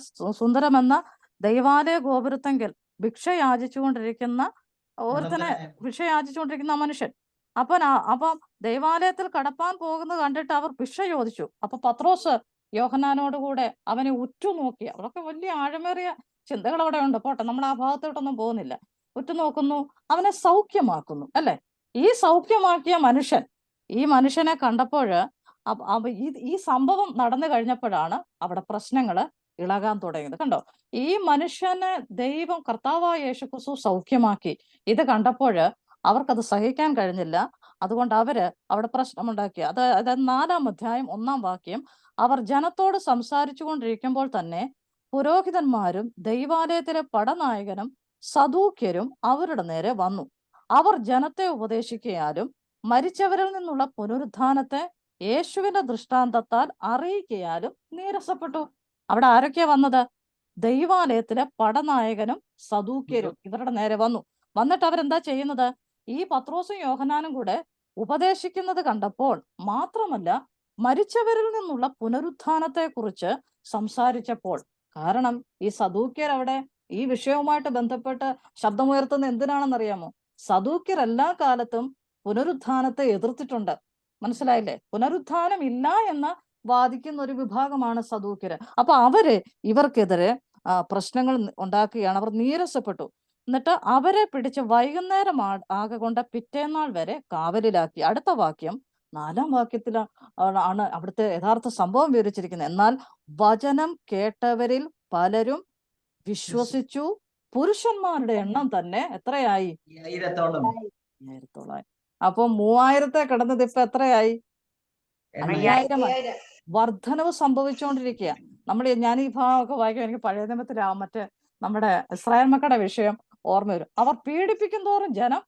സുന്ദരം എന്ന ദൈവാലയ ഗോപുരത്തെങ്കിൽ ഭിക്ഷ യാചിച്ചുകൊണ്ടിരിക്കുന്ന ആ മനുഷ്യൻ. അപ്പം ദൈവാലയത്തിൽ കടപ്പാൻ പോകുന്നത് കണ്ടിട്ട് അവർ ഭിക്ഷ ചോദിച്ചു. അപ്പൊ പത്രോസ് യോഹന്നാനോട് കൂടെ അവനെ ഉറ്റുനോക്കി. അതൊക്കെ വലിയ ആഴമേറിയ ചിന്തകൾ അവിടെ ഉണ്ട്. പോട്ടെ, നമ്മൾ ആ ഭാഗത്തോട്ടൊന്നും പോകുന്നില്ല. ഉറ്റുനോക്കുന്നു, അവനെ സൗഖ്യമാക്കുന്നു. അല്ലെ? ഈ സൗഖ്യമാക്കിയ മനുഷ്യൻ, ഈ മനുഷ്യനെ കണ്ടപ്പോൾ ഈ സംഭവം നടന്നു കഴിഞ്ഞപ്പോഴാണ് അവിടെ പ്രശ്നങ്ങള് ഇളകാൻ തുടങ്ങിയത്. കണ്ടോ? ഈ മനുഷ്യനെ ദൈവം, കർത്താവായ യേശുക്രിസ്തു സൗഖ്യമാക്കി. ഇത് കണ്ടപ്പോൾ അവർക്കത് സഹിക്കാൻ കഴിഞ്ഞില്ല. അതുകൊണ്ട് അവര് അവിടെ പ്രശ്നമുണ്ടാക്കി. അതായത് 4-ാം അധ്യായം 1-ാം വാക്യം. അവർ ജനത്തോട് സംസാരിച്ചു കൊണ്ടിരിക്കുമ്പോൾ തന്നെ പുരോഹിതന്മാരും ദൈവാലയത്തിലെ പടനായകനും സദൂക്യരും അവരുടെ നേരെ വന്നു. അവർ ജനത്തെ ഉപദേശിക്കയാലും മരിച്ചവരിൽ നിന്നുള്ള പുനരുത്ഥാനത്തെ യേശുവിന്റെ ദൃഷ്ടാന്തത്താൽ അറിയിക്കയാലും നീരസപ്പെട്ടു. അവിടെ ആരൊക്കെയാ വന്നത്? ദൈവാലയത്തിലെ പടനായകനും സദൂക്യരും ഇവരുടെ നേരെ വന്നു. വന്നിട്ട് അവരെന്താ ചെയ്യുന്നത്? ഈ പത്രോസും യോഹന്നാനും കൂടെ ഉപദേശിക്കുന്നത് കണ്ടപ്പോൾ മാത്രമല്ല, മരിച്ചവരിൽ നിന്നുള്ള പുനരുത്ഥാനത്തെ കുറിച്ച് സംസാരിച്ചപ്പോൾ. കാരണം ഈ സദൂക്യർ അവിടെ ഈ വിഷയവുമായിട്ട് ബന്ധപ്പെട്ട് ശബ്ദമുയർത്തുന്ന എന്തിനാണെന്നറിയാമോ? സദൂക്യർ എല്ലാ കാലത്തും പുനരുത്ഥാനത്തെ എതിർത്തിട്ടുണ്ട്. മനസ്സിലായില്ലേ? പുനരുത്ഥാനം ഇല്ല എന്ന് വാദിക്കുന്ന ഒരു വിഭാഗമാണ് സദൂക്യര്. അപ്പൊ ഇവർക്കെതിരെ പ്രശ്നങ്ങൾ ഉണ്ടാക്കുകയാണ്. അവർ നീരസപ്പെട്ടു. എന്നിട്ട് അവരെ പിടിച്ച് വൈകുന്നേരം ആകൊണ്ട് പിറ്റേന്നാൾ വരെ കാവലിലാക്കി. അടുത്ത വാക്യം, 4-ാം വാക്യത്തിലാണ് അവിടുത്തെ യഥാർത്ഥ സംഭവം വിവരിച്ചിരിക്കുന്നത്. എന്നാൽ വചനം കേട്ടവരിൽ പലരും വിശ്വസിച്ചു. പുരുഷന്മാരുടെ എണ്ണം തന്നെ എത്രയായി? 1000-ഓളം. അപ്പൊ 3000-ത്തെ കിടന്നത് ഇപ്പൊ എത്രയായി? 5000. വർധനവ് സംഭവിച്ചുകൊണ്ടിരിക്കുക. ഞാൻ ഈ ഭാഗമൊക്കെ വായിക്കും, എനിക്ക് പഴയ നിയമത്തിലെ മറ്റേ നമ്മുടെ ഇസ്രായേൽ മക്കളുടെ വിഷയം ഓർമ്മ വരും. അവർ പീഡിപ്പിക്കും തോറും ജനം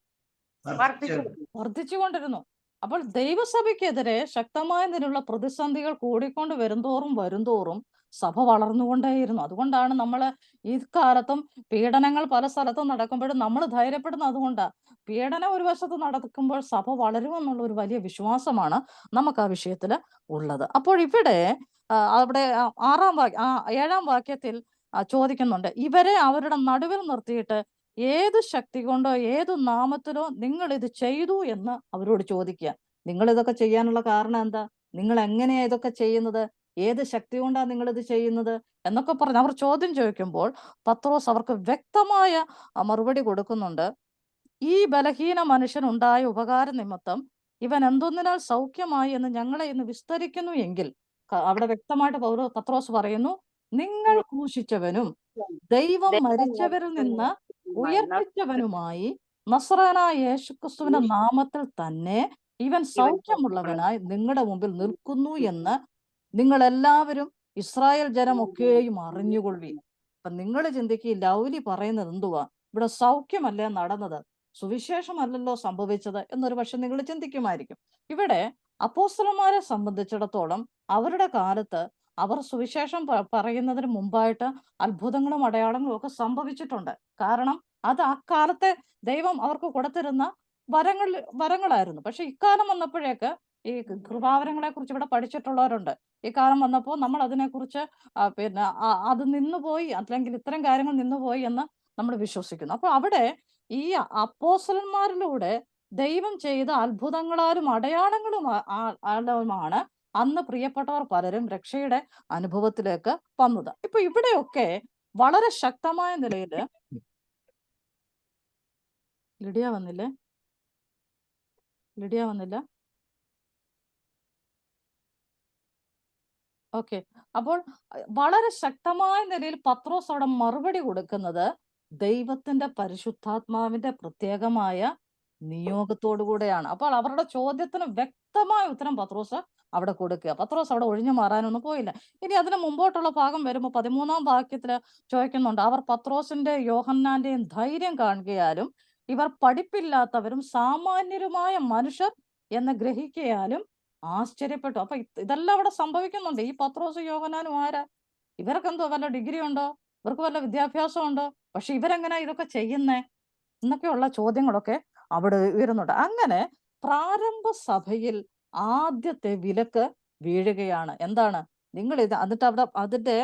വർദ്ധിച്ചുകൊണ്ടിരുന്നു. അപ്പോൾ ദൈവസഭയ്ക്കെതിരെ ശക്തമായ നിലയിലുള്ള പ്രതിസന്ധികൾ കൂടിക്കൊണ്ട് വരുംതോറും സഭ വളർന്നുകൊണ്ടേയിരുന്നു. അതുകൊണ്ടാണ് നമ്മൾ ഈ കാലത്തും പീഡനങ്ങൾ പല സ്ഥലത്തും നടക്കുമ്പോഴും നമ്മൾ ധൈര്യപ്പെടുന്നത്. അതുകൊണ്ടാണ് പീഡനം ഒരു വശത്ത് നടക്കുമ്പോൾ സഭ വളരുമെന്നുള്ള ഒരു വലിയ വിശ്വാസമാണ് നമുക്ക് ആ വിഷയത്തിൽ ഉള്ളത്. അപ്പോൾ ഇവിടെ അവിടെ 7-ാം വാക്യത്തിൽ ചോദിക്കുന്നുണ്ട്, ഇവരെ അവരുടെ നടുവിൽ നിർത്തിയിട്ട് ഏത് ശക്തി കൊണ്ടോ ഏതു നാമത്തിലോ നിങ്ങൾ ഇത് ചെയ്തു എന്ന് അവരോട് ചോദിക്കുക. നിങ്ങൾ ഇതൊക്കെ ചെയ്യാനുള്ള കാരണം എന്താ? നിങ്ങൾ എങ്ങനെയാ ഇതൊക്കെ ചെയ്യുന്നത്? ഏത് ശക്തി കൊണ്ടാണ് നിങ്ങൾ ഇത് ചെയ്യുന്നത് എന്നൊക്കെ പറഞ്ഞ് അവർ ചോദ്യം ചോദിക്കുമ്പോൾ പത്രോസ് അവർക്ക് വ്യക്തമായ മറുപടി കൊടുക്കുന്നുണ്ട്. ഈ ബലഹീന മനുഷ്യനുണ്ടായ ഉപകാര നിമിത്തം ഇവൻ എന്തൊന്നിനാൽ സൗഖ്യമായി എന്ന് ഞങ്ങളെ ഇന്ന് വിസ്തരിക്കുന്നു എങ്കിൽ, അവിടെ വ്യക്തമായിട്ട് പത്രോസ് പറയുന്നു, നിങ്ങൾ ക്രൂശിച്ചവനും ദൈവം മരിച്ചവരിൽ നിന്ന് ഉയർപ്പിച്ചവനുമായി നസ്രായനായ യേശുക്രിസ്തുവിന്റെ നാമത്തിൽ തന്നെ ഇവൻ സൗഖ്യമുള്ളവനായി നിങ്ങളുടെ മുമ്പിൽ നിൽക്കുന്നു എന്ന് നിങ്ങൾ എല്ലാവരും ഇസ്രായേൽ ജനമൊക്കെയും അറിഞ്ഞുകൊള്ളുവീൻ. അപ്പൊ നിങ്ങൾ ചിന്തിക്കുക, ലൗലി പറയുന്നത് എന്തുവാ? ഇവിടെ സൗഖ്യമല്ലേ നടന്നത്, സുവിശേഷമല്ലല്ലോ സംഭവിച്ചത് എന്നൊരു പക്ഷെ നിങ്ങൾ ചിന്തിക്കുമായിരിക്കും. ഇവിടെ അപ്പോസ്തലന്മാരെ സംബന്ധിച്ചിടത്തോളം അവരുടെ കാലത്ത് അവർ സുവിശേഷം പറയുന്നതിന് മുമ്പായിട്ട് അത്ഭുതങ്ങളും അടയാളങ്ങളും ഒക്കെ സംഭവിച്ചിട്ടുണ്ട്. കാരണം അത് ആ കാലത്തെ ദൈവം അവർക്ക് കൊടുത്തിരുന്ന വരങ്ങളായിരുന്നു. പക്ഷെ ഇക്കാലം വന്നപ്പോഴേക്ക് ഈ കൃപാവരങ്ങളെ കുറിച്ച് ഇവിടെ പഠിച്ചിട്ടുള്ളവരുണ്ട്. ഈ കാലം വന്നപ്പോൾ നമ്മൾ അതിനെക്കുറിച്ച് പിന്നെ അത് നിന്നുപോയി, അല്ലെങ്കിൽ ഇത്തരം കാര്യങ്ങൾ നിന്നുപോയി എന്ന് നമ്മൾ വിശ്വസിക്കുന്നു. അപ്പൊ അവിടെ ഈ അപ്പോസ്തലന്മാരിലൂടെ ദൈവം ചെയ്ത അത്ഭുതങ്ങളാലും അടയാളങ്ങളുമാണ് അന്ന് പ്രിയപ്പെട്ടവർ പലരും രക്ഷയുടെ അനുഭവത്തിലേക്ക് വന്നത്. ഇപ്പൊ ഇവിടെയൊക്കെ വളരെ ശക്തമായ നിലയിൽ ലിഡിയ വന്നില്ല. ഓക്കെ. അപ്പോൾ വളരെ ശക്തമായ നിലയിൽ പത്രോസ് അവിടെ മറുപടി കൊടുക്കുന്നത് ദൈവത്തിന്റെ പരിശുദ്ധാത്മാവിന്റെ പ്രത്യേകമായ നിയോഗത്തോടു കൂടെയാണ്. അപ്പോൾ അവരുടെ ചോദ്യത്തിന് വ്യക്തമായ ഉത്തരം പത്രോസ് അവിടെ കൊടുക്കുക. പത്രോസ് അവിടെ ഒഴിഞ്ഞു മാറാനൊന്നും പോയില്ല. ഇനി അതിന് മുമ്പോട്ടുള്ള ഭാഗം വരുമ്പോൾ 13-ാം വാക്യത്തിൽ ചോദിക്കുന്നുണ്ട്, അവർ പത്രോസിന്റെ യോഹന്നാന്റെയും ധൈര്യം കാണുകയാലും ഇവർ പഠിപ്പില്ലാത്തവരും സാമാന്യരുമായ മനുഷ്യർ എന്ന് ഗ്രഹിക്കയാലും ആശ്ചര്യപ്പെട്ടു. അപ്പൊ ഇതെല്ലാം അവിടെ സംഭവിക്കുന്നുണ്ട്. ഈ പത്രോസ് യോഹന്നാനും ആരാ? ഇവർക്ക് എന്തോ വല്ല ഡിഗ്രി ഉണ്ടോ? ഇവർക്ക് വല്ല വിദ്യാഭ്യാസം ഉണ്ടോ? പക്ഷെ ഇവരെങ്ങനെ ഇതൊക്കെ ചെയ്യുന്നേ എന്നൊക്കെയുള്ള ചോദ്യങ്ങളൊക്കെ അവിടെ ഉയരുന്നുണ്ട്. അങ്ങനെ പ്രാരംഭ സഭയിൽ ആദ്യത്തെ വിലക്ക് വീഴുകയാണ്. എന്താണ്? നിങ്ങൾ ഇത് എന്നിട്ട് അവിടെ അതിന്റെ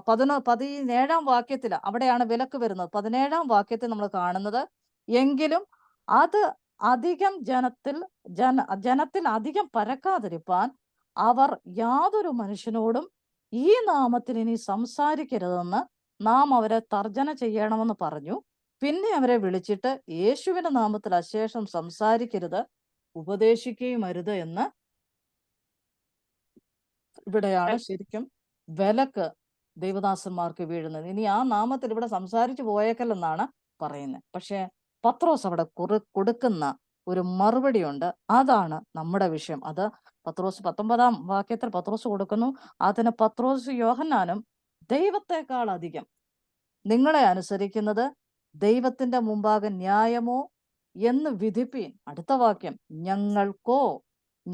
17-ാം വാക്യത്തിൽ അവിടെയാണ് വിലക്ക് വരുന്നത്. 17-ാം വാക്യത്തിൽ നമ്മൾ കാണുന്നത്, എങ്കിലും അത് അധികം ജനത്തിൽ അധികം പരക്കാതിരിപ്പാൻ അവർ യാതൊരു മനുഷ്യനോടും ഈ നാമത്തിൽ ഇനി സംസാരിക്കരുതെന്ന് നാം അവരെ തർജ്ജന ചെയ്യണമെന്ന് പറഞ്ഞു. പിന്നെ അവരെ വിളിച്ചിട്ട് യേശുവിന്റെ നാമത്തിൽ അശേഷം സംസാരിക്കരുത്, ഉപദേശിക്കുകയും അരുത് എന്ന്. ഇവിടെയാണ് ശരിക്കും വിലക്ക് ദൈവദാസന്മാർക്ക് വീഴുന്നത്. ഇനി ആ നാമത്തിൽ ഇവിടെ സംസാരിച്ചു പോയേക്കല്ലെന്നാണ് പറയുന്നത്. പക്ഷെ പത്രോസ് അവിടെ കൊടുക്കുന്ന ഒരു മറുപടി ഉണ്ട്. അതാണ് നമ്മുടെ വിഷയം. അത് പത്രോസ് 19-ാം വാക്യത്തിൽ പത്രോസ് കൊടുക്കുന്നു. അതിന് പത്രോസ് യോഹന്നാനും ദൈവത്തെക്കാൾ അധികം നിങ്ങളെ അനുസരിക്കുന്നത് ദൈവത്തിന്റെ മുമ്പാകെ ന്യായമോ എന്ന് വിധിപ്പീൻ. അടുത്ത വാക്യം,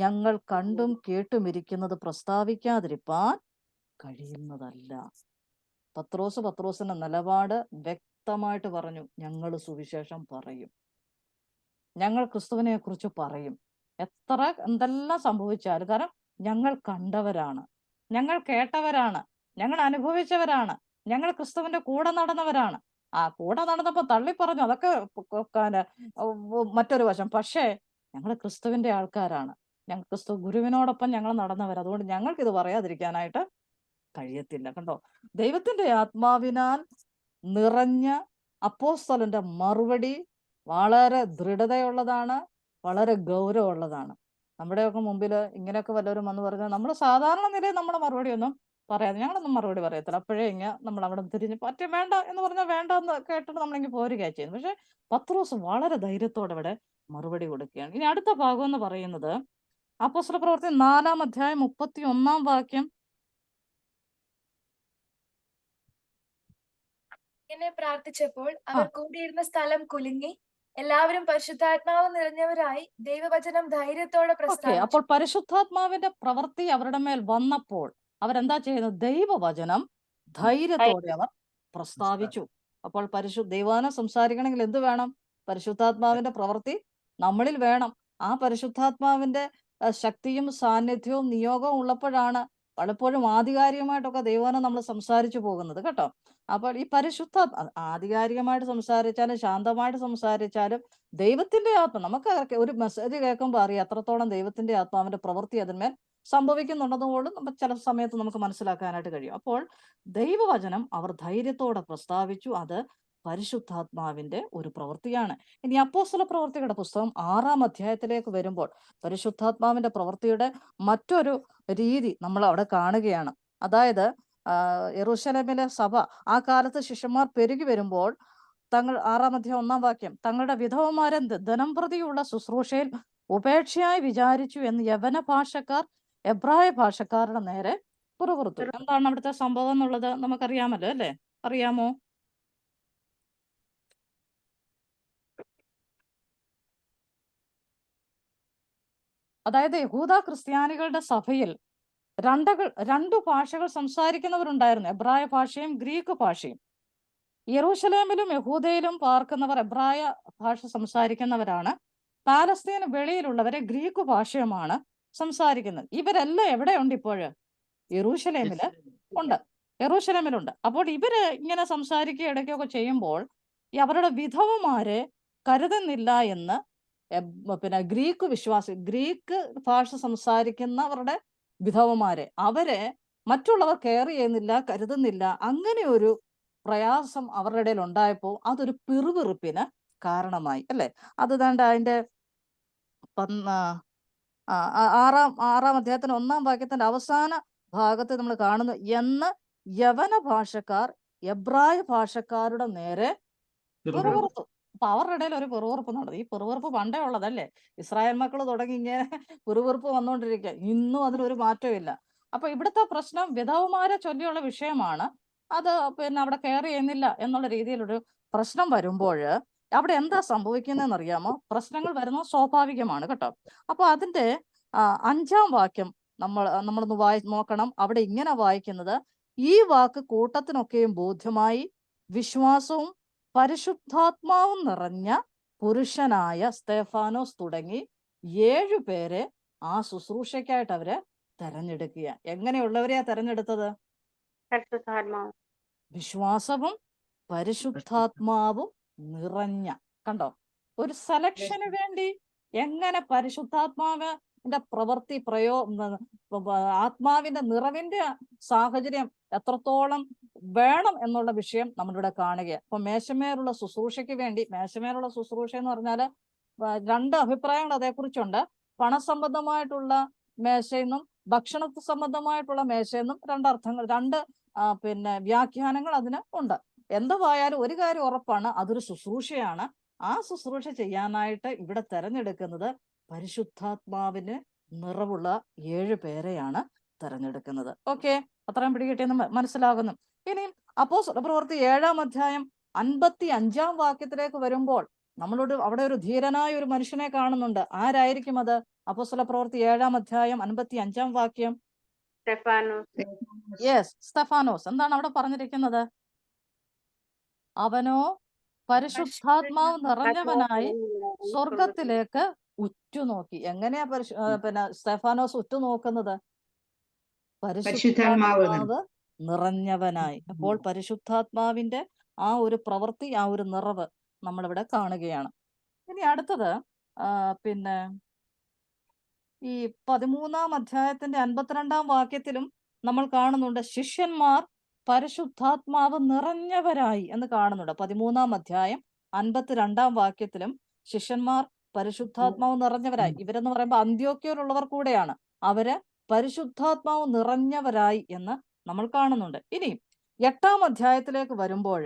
ഞങ്ങൾ കണ്ടും കേട്ടുമിരിക്കുന്നത് പ്രസ്താവിക്കാതിരിപ്പാൻ കഴിയുന്നതല്ല. പത്രോസിന്റെ നിലപാട് വ്യക്തമായിട്ട് പറഞ്ഞു, ഞങ്ങൾ സുവിശേഷം പറയും, ഞങ്ങൾ ക്രിസ്തുവിനെ കുറിച്ച് പറയും, എന്തെല്ലാം സംഭവിച്ചാലും. കാരണം ഞങ്ങൾ കണ്ടവരാണ്, ഞങ്ങൾ കേട്ടവരാണ്, ഞങ്ങൾ അനുഭവിച്ചവരാണ്, ഞങ്ങൾ ക്രിസ്തുവിന്റെ കൂടെ നടന്നവരാണ്. ആ കൂടെ നടന്നപ്പോ തള്ളി പറഞ്ഞു, അതൊക്കെ മറ്റൊരു വശം. പക്ഷേ ഞങ്ങൾ ക്രിസ്തുവിന്റെ ആൾക്കാരാണ്, ഞങ്ങൾ ക്രിസ്തു ഗുരുവിനോടൊപ്പം ഞങ്ങൾ നടന്നവർ. അതുകൊണ്ട് ഞങ്ങൾക്ക് ഇത് പറയാതിരിക്കാനായിട്ട് കഴിയത്തില്ല. കണ്ടോ, ദൈവത്തിന്റെ ആത്മാവിനാൽ നിറഞ്ഞ അപ്പോസ്തലന്റെ മറുപടി വളരെ ദൃഢതയുള്ളതാണ്, വളരെ ഗൗരവമുള്ളതാണ്. നമ്മുടെയൊക്കെ മുമ്പിൽ ഇങ്ങനെയൊക്കെ വല്ലവരും വന്ന് പറഞ്ഞാൽ നമ്മൾ സാധാരണ നിലയിൽ നമ്മുടെ മറുപടി ഒന്നും പറയാതെ, ഞങ്ങളൊന്നും മറുപടി പറയത്തില്ല. അപ്പോഴേ നമ്മൾ അവിടെ തിരിഞ്ഞ് വേണ്ട എന്ന് പറഞ്ഞാൽ വേണ്ട എന്ന് കേട്ടിട്ട് നമ്മളിങ്ങനെ പോരുകയാണ് ചെയ്യുന്നത്. പക്ഷെ പത്രോസ് വളരെ ധൈര്യത്തോടെ ഇവിടെ മറുപടി കൊടുക്കുകയാണ്. ഇനി അടുത്ത ഭാഗം എന്ന് പറയുന്നത് അപ്പോസ്തല പ്രവൃത്തി 4-ാം അധ്യായം 31-ാം വാക്യം. ഇങ്ങനെ പ്രാർത്ഥിച്ചപ്പോൾ അവർ കൂടിയിരുന്ന സ്ഥലം കുലുങ്ങി എല്ലാവരും പരിശുദ്ധാത്മാവ് നിറഞ്ഞവരായി ദൈവവചനം ധൈര്യത്തോടെ പ്രസ്താവിച്ചു. അപ്പോൾ പരിശുദ്ധാത്മാവിന്റെ പ്രവൃത്തി അവരുടെ മേൽ വന്നപ്പോൾ അവരെന്താ ചെയ്യുന്നത്? ദൈവവചനം ധൈര്യത്തോടെ അവർ പ്രസ്താവിച്ചു. അപ്പോൾ ദൈവവചനം സംസാരിക്കണമെങ്കിൽ എന്ത് വേണം? പരിശുദ്ധാത്മാവിന്റെ പ്രവൃത്തി നമ്മളിൽ വേണം. ആ പരിശുദ്ധാത്മാവിന്റെ ശക്തിയും സാന്നിധ്യവും നിയോഗവും ഉള്ളപ്പോഴാണ് പലപ്പോഴും ആധികാരികമായിട്ടൊക്കെ ദൈവവചനം നമ്മൾ സംസാരിച്ചു പോകുന്നത് കേട്ടോ. അപ്പോൾ ഈ ആധികാരികമായിട്ട് സംസാരിച്ചാലും ശാന്തമായിട്ട് സംസാരിച്ചാലും ദൈവത്തിന്റെ ആത്മ, നമുക്ക് ഒരു മെസ്സേജ് കേൾക്കുമ്പോൾ അറിയാം എത്രത്തോളം ദൈവത്തിന്റെ ആത്മാവിന്റെ പ്രവൃത്തി അതിന്മേൽ സംഭവിക്കുന്നുണ്ടെന്നുപോലും ചില സമയത്ത് നമുക്ക് മനസ്സിലാക്കാനായിട്ട് കഴിയും. അപ്പോൾ ദൈവവചനം അവർ ധൈര്യത്തോടെ പ്രസ്താവിച്ചു. അത് പരിശുദ്ധാത്മാവിന്റെ ഒരു പ്രവൃത്തിയാണ്. ഇനി അപ്പോസ്തല പ്രവൃത്തികളുടെ പുസ്തകം 6-ാം അധ്യായത്തിലേക്ക് വരുമ്പോൾ പരിശുദ്ധാത്മാവിന്റെ പ്രവൃത്തിയുടെ മറ്റൊരു രീതി നമ്മൾ അവിടെ കാണുകയാണ്. അതായത് യെരൂശലേമിലെ സഭ ആ കാലത്ത് ശിഷ്യന്മാർ പെരുകി വരുമ്പോൾ 6-ാം അധ്യായം 1-ാം വാക്യം, തങ്ങളുടെ വിധവമാരെ ദിനം പ്രതിയുള്ള ശുശ്രൂഷയിൽ ഉപേക്ഷയായി വിചാരിച്ചു എന്ന് യവന ഭാഷക്കാർ എബ്രായ ഭാഷക്കാരുടെ നേരെ പിറുപിറുത്തു. എന്താണ് അവിടുത്തെ സംഭവം എന്നുള്ളത് നമുക്കറിയാമല്ലോ അല്ലേ? അറിയാമോ? അതായത് യഹൂദ ക്രിസ്ത്യാനികളുടെ സഭയിൽ രണ്ടു ഭാഷകൾ സംസാരിക്കുന്നവരുണ്ടായിരുന്നു, എബ്രായ ഭാഷയും ഗ്രീക്ക് ഭാഷയും. യെരൂശലേമിലും യഹൂദയിലും പാർക്കുന്നവർ എബ്രായ ഭാഷ സംസാരിക്കുന്നവരാണ്. പാലസ്തീന് വെളിയിലുള്ളവരെ ഗ്രീക്ക് ഭാഷയുമാണ് സംസാരിക്കുന്നത്. ഇവരെല്ലാം എവിടെയുണ്ട് ഇപ്പോൾ? യെരൂശലേമില് ഉണ്ട്, യെരൂശലേമിലുണ്ട്. അപ്പോൾ ഇവര് ഇങ്ങനെ സംസാരിക്കുക ഇടയ്ക്കൊക്കെ ചെയ്യുമ്പോൾ അവരുടെ വിധവമാരെ കരുതുന്നില്ല എന്ന് പിന്നെ ഗ്രീക്ക് ഭാഷ സംസാരിക്കുന്നവരുടെ വിധവമാരെ അവരെ മറ്റുള്ളവർ കെയർ ചെയ്യുന്നില്ല, കരുതുന്നില്ല. അങ്ങനെ ഒരു പ്രയാസം അവരുടെ ഇടയിൽ ഉണ്ടായപ്പോൾ അതൊരു പിറുപിറുപ്പിന് കാരണമായി അല്ലേ? അത് വേണ്ട അതിന്റെ ആറാം അധ്യായത്തിന് 1-ാം വാക്യത്തിന്റെ അവസാന ഭാഗത്ത് നമ്മൾ കാണുന്നു, എന്ന് യവന ഭാഷക്കാർ എബ്രായ ഭാഷക്കാരുടെ നേരെ പിറുപിറുത്തു. അപ്പൊ അവരുടെ ഇടയിൽ ഒരു പിറുപിറുപ്പ് നടന്നു. ഈ പിറുപിറുപ്പ് പണ്ടേ ഉള്ളതല്ലേ? ഇസ്രായേൽ മക്കൾ തുടങ്ങി ഇങ്ങനെ പിറുപിറുപ്പ് വന്നുകൊണ്ടിരിക്കുക, ഇന്നും അതിനൊരു മാറ്റവും ഇല്ല. അപ്പൊ ഇവിടുത്തെ പ്രശ്നം വിധവമാരെ ചൊല്ലിയുള്ള വിഷയമാണ്. അത് പിന്നെ അവിടെ കെയർ ചെയ്യുന്നില്ല എന്നുള്ള രീതിയിലൊരു പ്രശ്നം വരുമ്പോൾ അവിടെ എന്താ സംഭവിക്കുന്നതെന്ന് അറിയാമോ? പ്രശ്നങ്ങൾ വരുന്നത് സ്വാഭാവികമാണ് കേട്ടോ. അപ്പൊ അതിന്റെ 5-ാം വാക്യം നമ്മളൊന്ന് നോക്കണം. അവിടെ ഇങ്ങനെ വായിക്കുന്നത്, ഈ വാക്ക് കൂട്ടത്തിനൊക്കെയും ബോധ്യമായി വിശ്വാസവും പരിശുദ്ധാത്മാവും നിറഞ്ഞ പുരുഷനായ സ്തെഫാനോസ് തുടങ്ങി 7 പേരെ ആ ശുശ്രൂഷയ്ക്കായിട്ട് അവര് തെരഞ്ഞെടുക്കുക. എങ്ങനെയുള്ളവരെയാ തെരഞ്ഞെടുത്തത്? വിശ്വാസവും പരിശുദ്ധാത്മാവും നിറഞ്ഞ. കണ്ടോ, ഒരു സെലക്ഷന് വേണ്ടി എങ്ങനെ പരിശുദ്ധാത്മാവിന്റെ പ്രവൃത്തി ആത്മാവിന്റെ നിറവിന്റെ സാഹചര്യം എത്രത്തോളം വേണം എന്നുള്ള വിഷയം നമ്മളിവിടെ കാണുക. അപ്പൊ മേശമേലുള്ള ശുശ്രൂഷയ്ക്ക് വേണ്ടി, മേശമേലുള്ള ശുശ്രൂഷ എന്ന് പറഞ്ഞാല് 2 അഭിപ്രായങ്ങൾ അതേക്കുറിച്ചുണ്ട്. പണസംബന്ധമായിട്ടുള്ള മേശയെന്നും ഭക്ഷണ സംബന്ധമായിട്ടുള്ള മേശയെന്നും 2 അർത്ഥങ്ങൾ, 2 പിന്നെ വ്യാഖ്യാനങ്ങൾ അതിന് ഉണ്ട്. എന്തുവായാലും ഒരു കാര്യം ഉറപ്പാണ്, അതൊരു ശുശ്രൂഷയാണ്. ആ ശുശ്രൂഷ ചെയ്യാനായിട്ട് ഇവിടെ തെരഞ്ഞെടുക്കുന്നത് പരിശുദ്ധാത്മാവിന് നിറവുള്ള 7 പേരെയാണ് തെരഞ്ഞെടുക്കുന്നത്. ഓക്കെ, അത്രയും പിടികിട്ടിയെന്ന് മനസ്സിലാകുന്നു. ഇനി അപ്പോസ്തല പ്രവൃത്തി 7-ാം അധ്യായം 55-ാം വാക്യത്തിലേക്ക് വരുമ്പോൾ നമ്മളോട് അവിടെ ഒരു ധീരനായ ഒരു മനുഷ്യനെ കാണുന്നുണ്ട്. ആരായിരിക്കും അത്? അപ്പോസ്തല പ്രവൃത്തി 7-ാം അധ്യായം 55-ാം വാക്യം. യെസ്, സ്തെഫാനോസ്. എന്താണ് അവിടെ പറഞ്ഞിരിക്കുന്നത്? അവനോ പരിശുദ്ധാത്മാവ് നിറഞ്ഞവനായി സ്വർഗത്തിലേക്ക് ഉറ്റുനോക്കി. എങ്ങനെയാ സ്തെഫാനോസ് ഉറ്റുനോക്കുന്നത്? പരിശുദ്ധാത്മാവ് നിറഞ്ഞവനായി. അപ്പോൾ പരിശുദ്ധാത്മാവിന്റെ ആ ഒരു പ്രവൃത്തി, ആ ഒരു നിറവ് നമ്മളിവിടെ കാണുകയാണ്. ഇനി അടുത്തത് പിന്നെ ഈ 13-ാം അധ്യായത്തിന്റെ 52-ാം വാക്യത്തിലും നമ്മൾ കാണുന്നുണ്ട്, ശിഷ്യന്മാർ പരിശുദ്ധാത്മാവ് നിറഞ്ഞവരായി എന്ന് കാണുന്നുണ്ട്. 13-ാം അധ്യായം 52-ാം വാക്യത്തിലും ശിഷ്യന്മാർ പരിശുദ്ധാത്മാവ് നിറഞ്ഞവരായി. ഇവരെന്ന് പറയുമ്പോൾ അന്ത്യോക്യയിലുള്ളവർ കൂടെയാണ്. അവര് പരിശുദ്ധാത്മാവ് നിറഞ്ഞവരായി എന്ന് നമ്മൾ കാണുന്നുണ്ട്. ഇനി 8-ാം അധ്യായത്തിലേക്ക് വരുമ്പോൾ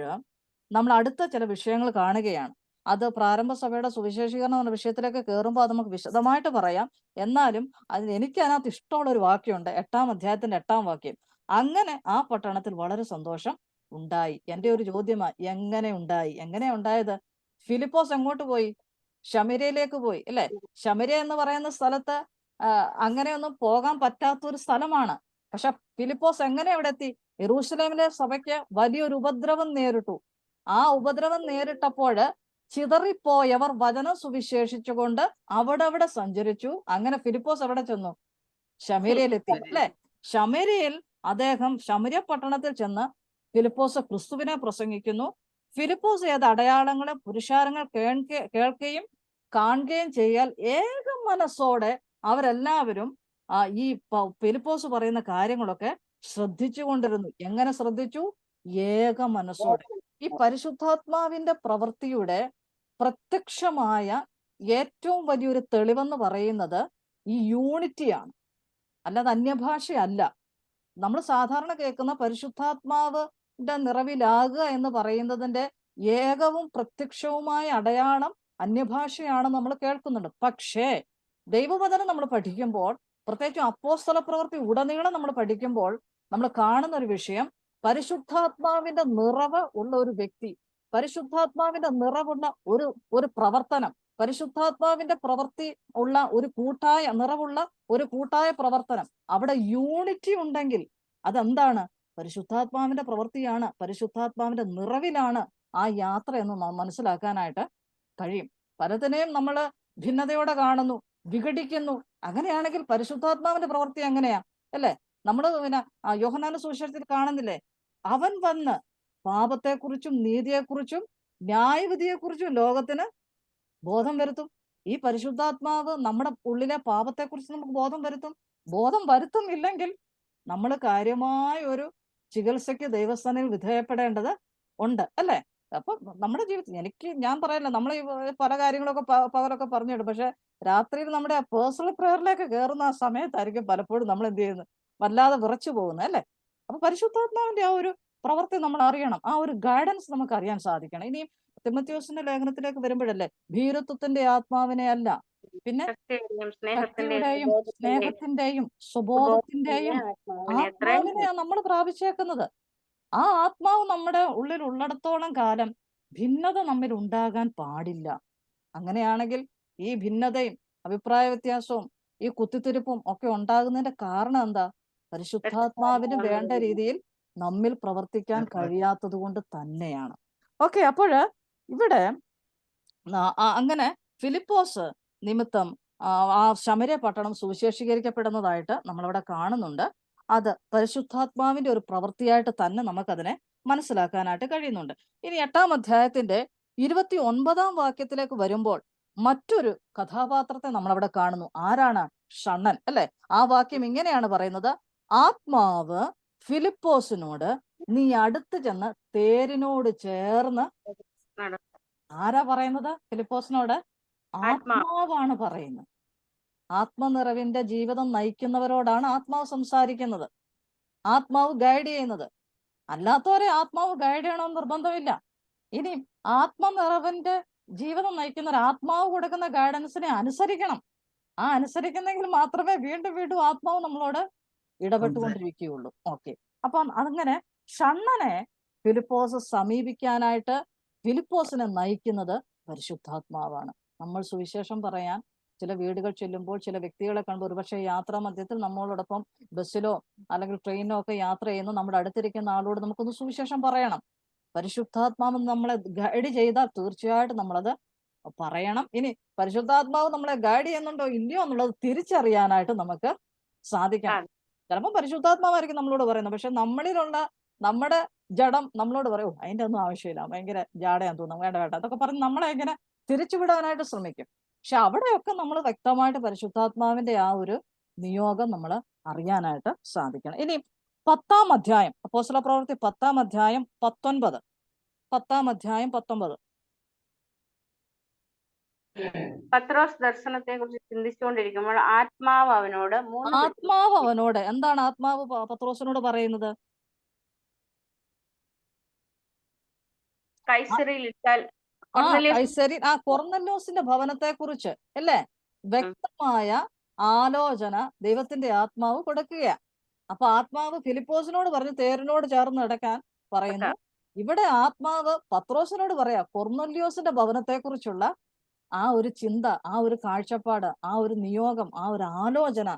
നമ്മൾ അടുത്ത ചില വിഷയങ്ങൾ കാണുകയാണ്. അത് പ്രാരംഭ സഭയുടെ സുവിശേഷീകരണം എന്ന വിഷയത്തിലേക്ക് കയറുമ്പോൾ അത് നമുക്ക് വിശദമായിട്ട് പറയാം. എന്നാലും എനിക്ക് അതിനകത്ത് ഇഷ്ടമുള്ള ഒരു വാക്യമുണ്ട്, 8-ാം അധ്യായത്തിന്റെ 8-ാം വാക്യം. അങ്ങനെ ആ പട്ടണത്തിൽ വളരെ സന്തോഷം ഉണ്ടായി. എന്റെ ഒരു ചോദ്യമാണ്, എങ്ങനെയാ ഉണ്ടായത്? ഫിലിപ്പോസ് എങ്ങോട്ട് പോയി? ശമര്യയിലേക്ക് പോയി അല്ലെ? ശമര്യ എന്ന് പറയുന്ന സ്ഥലത്ത് അങ്ങനെയൊന്നും പോകാൻ പറ്റാത്തൊരു സ്ഥലമാണ്. പക്ഷെ ഫിലിപ്പോസ് എങ്ങനെ അവിടെ എത്തി? യെരൂശലേമിലെ സഭയ്ക്ക് വലിയൊരു ഉപദ്രവം നേരിട്ടു. ആ ഉപദ്രവം നേരിട്ടപ്പോൾ ചിതറിപ്പോയവർ വചനം സുവിശേഷിച്ചുകൊണ്ട് അവിടെ സഞ്ചരിച്ചു. അങ്ങനെ ഫിലിപ്പോസ് എവിടെ ചെന്നു? ശമര്യയിലെത്തി അല്ലെ? ശമര്യയിൽ അദ്ദേഹം ശമര്യ പട്ടണത്തിൽ ചെന്ന് ഫിലിപ്പോസ് ക്രിസ്തുവിനെ പ്രസംഗിക്കുന്നു. ഫിലിപ്പോസ് ഏത് അടയാളങ്ങളെ പുരുഷാരങ്ങൾ കേൾക്കുകയും കാണുകയും ചെയ്യാൽ ഏക മനസ്സോടെ അവരെല്ലാവരും ഈ ഫിലിപ്പോസ് പറയുന്ന കാര്യങ്ങളൊക്കെ ശ്രദ്ധിച്ചുകൊണ്ടിരുന്നു. എങ്ങനെ ശ്രദ്ധിച്ചു? ഏക മനസ്സോടെ. ഈ പരിശുദ്ധാത്മാവിന്റെ പ്രവൃത്തിയുടെ പ്രത്യക്ഷമായ ഏറ്റവും വലിയൊരു തെളിവെന്ന് പറയുന്നത് ഈ യൂണിറ്റിയാണ്, അല്ലാതെ അന്യഭാഷയല്ല. നമ്മൾ സാധാരണ കേൾക്കുന്ന പരിശുദ്ധാത്മാവിന്റെ നിറവിലാകുക എന്ന് പറയുന്നതിന്റെ ഏകവും പ്രത്യക്ഷവുമായ അടയാളം അന്യഭാഷയാണ് നമ്മൾ കേൾക്കുന്നുണ്ട്. പക്ഷേ ദൈവവചനം നമ്മൾ പഠിക്കുമ്പോൾ പ്രത്യേകിച്ചും അപ്പോസ്തല പ്രവൃത്തി ഉടനീളം നമ്മൾ പഠിക്കുമ്പോൾ നമ്മൾ കാണുന്ന ഒരു വിഷയം, പരിശുദ്ധാത്മാവിന്റെ നിറവ് ഉള്ള ഒരു വ്യക്തി, പരിശുദ്ധാത്മാവിന്റെ നിറവുള്ള ഒരു പ്രവർത്തനം, പരിശുദ്ധാത്മാവിന്റെ പ്രവൃത്തി ഉള്ള ഒരു നിറവുള്ള ഒരു കൂട്ടായ പ്രവർത്തനം, അവിടെ യൂണിറ്റി ഉണ്ടെങ്കിൽ അതെന്താണ്? പരിശുദ്ധാത്മാവിന്റെ പ്രവൃത്തിയാണ്, പരിശുദ്ധാത്മാവിന്റെ നിറവിലാണ് ആ യാത്ര എന്ന് മനസ്സിലാക്കാനായിട്ട് കഴിയും. പലതിനെയും നമ്മൾ ഭിന്നതയോടെ കാണുന്നു, വിഘടിക്കുന്നു. അങ്ങനെയാണെങ്കിൽ പരിശുദ്ധാത്മാവിന്റെ പ്രവൃത്തി എങ്ങനെയാ? അല്ലേ? നമ്മൾ യോഹന്നാന്റെ സുവിശേഷത്തിൽ കാണുന്നില്ലേ, അവൻ വന്ന് പാപത്തെക്കുറിച്ചും നീതിയെക്കുറിച്ചും ന്യായവിധിയെക്കുറിച്ചും ലോകത്തിന് ബോധം വരുത്തും. ഈ പരിശുദ്ധാത്മാവ് നമ്മുടെ ഉള്ളിലെ പാപത്തെക്കുറിച്ച് നമുക്ക് ബോധം വരുത്തുന്നില്ലെങ്കിൽ നമ്മൾ കാര്യമായ ഒരു ചികിത്സയ്ക്ക് ദൈവസ്ഥാനിൽ വിധേയപ്പെടേണ്ടത് ഉണ്ട്, അല്ലേ? അപ്പൊ നമ്മുടെ ജീവിതത്തിൽ ഞാൻ പറയല്ല, നമ്മൾ ഈ പല കാര്യങ്ങളൊക്കെ പകരൊക്കെ പറഞ്ഞിടും, പക്ഷെ രാത്രിയിൽ നമ്മുടെ ആ പേഴ്സണൽ പ്രെയറിലേക്ക് കയറുന്ന ആ സമയത്തായിരിക്കും പലപ്പോഴും നമ്മൾ എന്ത് ചെയ്യുന്നത്, വല്ലാതെ വിറച്ചു പോകുന്നത്, അല്ലേ? അപ്പൊ പരിശുദ്ധാത്മാവിന്റെ ആ ഒരു പ്രവൃത്തി നമ്മൾ അറിയണം, ആ ഒരു ഗൈഡൻസ് നമുക്ക് അറിയാൻ സാധിക്കണം. ഇനി തിമോഥെയോസിന്റെ ലേഖനത്തിലേക്ക് വരുമ്പോഴല്ലേ, ഭീരുത്വത്തിന്റെ ആത്മാവിനെ അല്ല, പിന്നെ ശക്തിയുടെയും സ്നേഹത്തിന്റെയും സുബോധത്തിന്റെയും ആത്മാവിനെയാണ് നമ്മൾ പ്രാപിച്ചേക്കുന്നത്. ആ ആത്മാവ് നമ്മുടെ ഉള്ളിൽ ഉള്ളിടത്തോളം കാലം ഭിന്നത നമ്മിൽ ഉണ്ടാകാൻ പാടില്ല. അങ്ങനെയാണെങ്കിൽ ഈ ഭിന്നതയും അഭിപ്രായ വ്യത്യാസവും ഈ കുത്തിത്തിരിപ്പും ഒക്കെ ഉണ്ടാകുന്നതിന്റെ കാരണം എന്താ? പരിശുദ്ധാത്മാവിന് വേണ്ട രീതിയിൽ നമ്മിൽ പ്രവർത്തിക്കാൻ കഴിയാത്തത് കൊണ്ട് തന്നെയാണ്. ഓക്കെ, അപ്പോൾ ഇവിടെ അങ്ങനെ ഫിലിപ്പോസ് നിമിത്തം ആ ശമര്യ പട്ടണം സുവിശേഷീകരിക്കപ്പെടുന്നതായിട്ട് നമ്മളവിടെ കാണുന്നുണ്ട്. അത് പരിശുദ്ധാത്മാവിന്റെ ഒരു പ്രവൃത്തിയായിട്ട് തന്നെ നമുക്കതിനെ മനസ്സിലാക്കാനായിട്ട് കഴിയുന്നുണ്ട്. ഇനി 8-ാം അധ്യായത്തിന്റെ 29-ാം വാക്യത്തിലേക്ക് വരുമ്പോൾ മറ്റൊരു കഥാപാത്രത്തെ നമ്മളവിടെ കാണുന്നു. ആരാണ്? ഷണ്ണൻ, അല്ലെ? ആ വാക്യം ഇങ്ങനെയാണ് പറയുന്നത്, ആത്മാവ് ഫിലിപ്പോസിനോട് നീ അടുത്ത് ചെന്ന് തേരിനോട് ചേർന്ന്. ആരാ പറയുന്നത്? ഫിലിപ്പോസിനോട് ആത്മാവാണ് പറയുന്നത്. ആത്മനിറവിന്റെ ജീവിതം നയിക്കുന്നവരോടാണ് ആത്മാവ് സംസാരിക്കുന്നത്, ആത്മാവ് ഗൈഡ് ചെയ്യുന്നത്. അല്ലാത്തവരെ ആത്മാവ് ഗൈഡ് ചെയ്യണമെന്ന് നിർബന്ധമില്ല. ഇനി ആത്മനിറവിന്റെ ജീവിതം നയിക്കുന്നവർ ആത്മാവ് കൊടുക്കുന്ന ഗൈഡൻസിനെ അനുസരിക്കണം. ആ അനുസരിക്കുന്നെങ്കിൽ മാത്രമേ വീണ്ടും വീണ്ടും ആത്മാവ് നമ്മളോട് ഇടപെട്ടുകൊണ്ടിരിക്കുകയുള്ളൂ. ഓക്കെ, അപ്പം അങ്ങനെ ഷണ്ണനെ ഫിലിപ്പോസ് സമീപിക്കാനായിട്ട് ഫിലിപ്പോസിനെ നയിക്കുന്നത് പരിശുദ്ധാത്മാവാണ്. നമ്മൾ സുവിശേഷം പറയാൻ ചില വീടുകൾ ചെല്ലുമ്പോൾ ചില വ്യക്തികളെ കാണുമ്പോൾ, ഒരുപക്ഷെ യാത്രാ മധ്യത്തിൽ നമ്മളോടൊപ്പം ബസ്സിലോ അല്ലെങ്കിൽ ട്രെയിനിലോ ഒക്കെ യാത്ര ചെയ്യുന്ന നമ്മുടെ അടുത്തിരിക്കുന്ന ആളോട് നമുക്കൊന്ന് സുവിശേഷം പറയണം. പരിശുദ്ധാത്മാവ് നമ്മളെ ഗൈഡ് ചെയ്താൽ തീർച്ചയായിട്ടും നമ്മളത് പറയണം. ഇനി പരിശുദ്ധാത്മാവ് നമ്മളെ ഗൈഡ് ചെയ്യുന്നുണ്ടോ ഇല്ലയോ എന്നുള്ളത് തിരിച്ചറിയാനായിട്ട് നമുക്ക് സാധിക്കണം. ചിലപ്പോൾ പരിശുദ്ധാത്മാവായിരിക്കും നമ്മളോട് പറയുന്നത്, പക്ഷെ നമ്മളിലുള്ള നമ്മുടെ ജഡം നമ്മളോട് പറയും അതിന്റെ ഒന്നും ആവശ്യമില്ല, ഭയങ്കര ജാടയാന്ന് തോന്നുന്നു, വേണ്ട വേണ്ട അതൊക്കെ പറഞ്ഞ് നമ്മളെ ഇങ്ങനെ തിരിച്ചുവിടാനായിട്ട് ശ്രമിക്കും. പക്ഷെ അവിടെയൊക്കെ നമ്മൾ വ്യക്തമായിട്ട് പരിശുദ്ധാത്മാവിന്റെ ആ ഒരു നിയോഗം നമ്മൾ അറിയാനായിട്ട് സാധിക്കണം. ഇനി 10-ാം അധ്യായം, അപ്പോസ്തല പ്രവൃത്തി 10-ാം അധ്യായം 19. 10-ാം അധ്യായം 19. പത്രോസ് ദർശനത്തെ കുറിച്ച് ചിന്തിച്ചുകൊണ്ടിരിക്കുമ്പോൾ ആത്മാവ് അവനോട് എന്താണ് ആത്മാവ് പത്രോസിനോട് പറയുന്നത്? കൈസരിയിൽ ഇട്ടാൽ കൊർന്നല്യോസിന്റെ ഭവനത്തെ കുറിച്ച് അല്ലേ വ്യക്തമായ ആലോചന ദൈവത്തിന്റെ ആത്മാവ് കൊടുക്കുക. അപ്പൊ ആത്മാവ് ഫിലിപ്പോസിനോട് പറഞ്ഞു തേരിനോട് ചേർന്ന് നടക്കാൻ പറയുന്നു. ഇവിടെ ആത്മാവ് പത്രോസിനോട് പറയാ കൊർന്നല്യോസിന്റെ ഭവനത്തെ കുറിച്ചുള്ള ആ ഒരു ചിന്ത, ആ ഒരു കാഴ്ചപ്പാട്, ആ ഒരു നിയോഗം, ആ ഒരു ആലോചന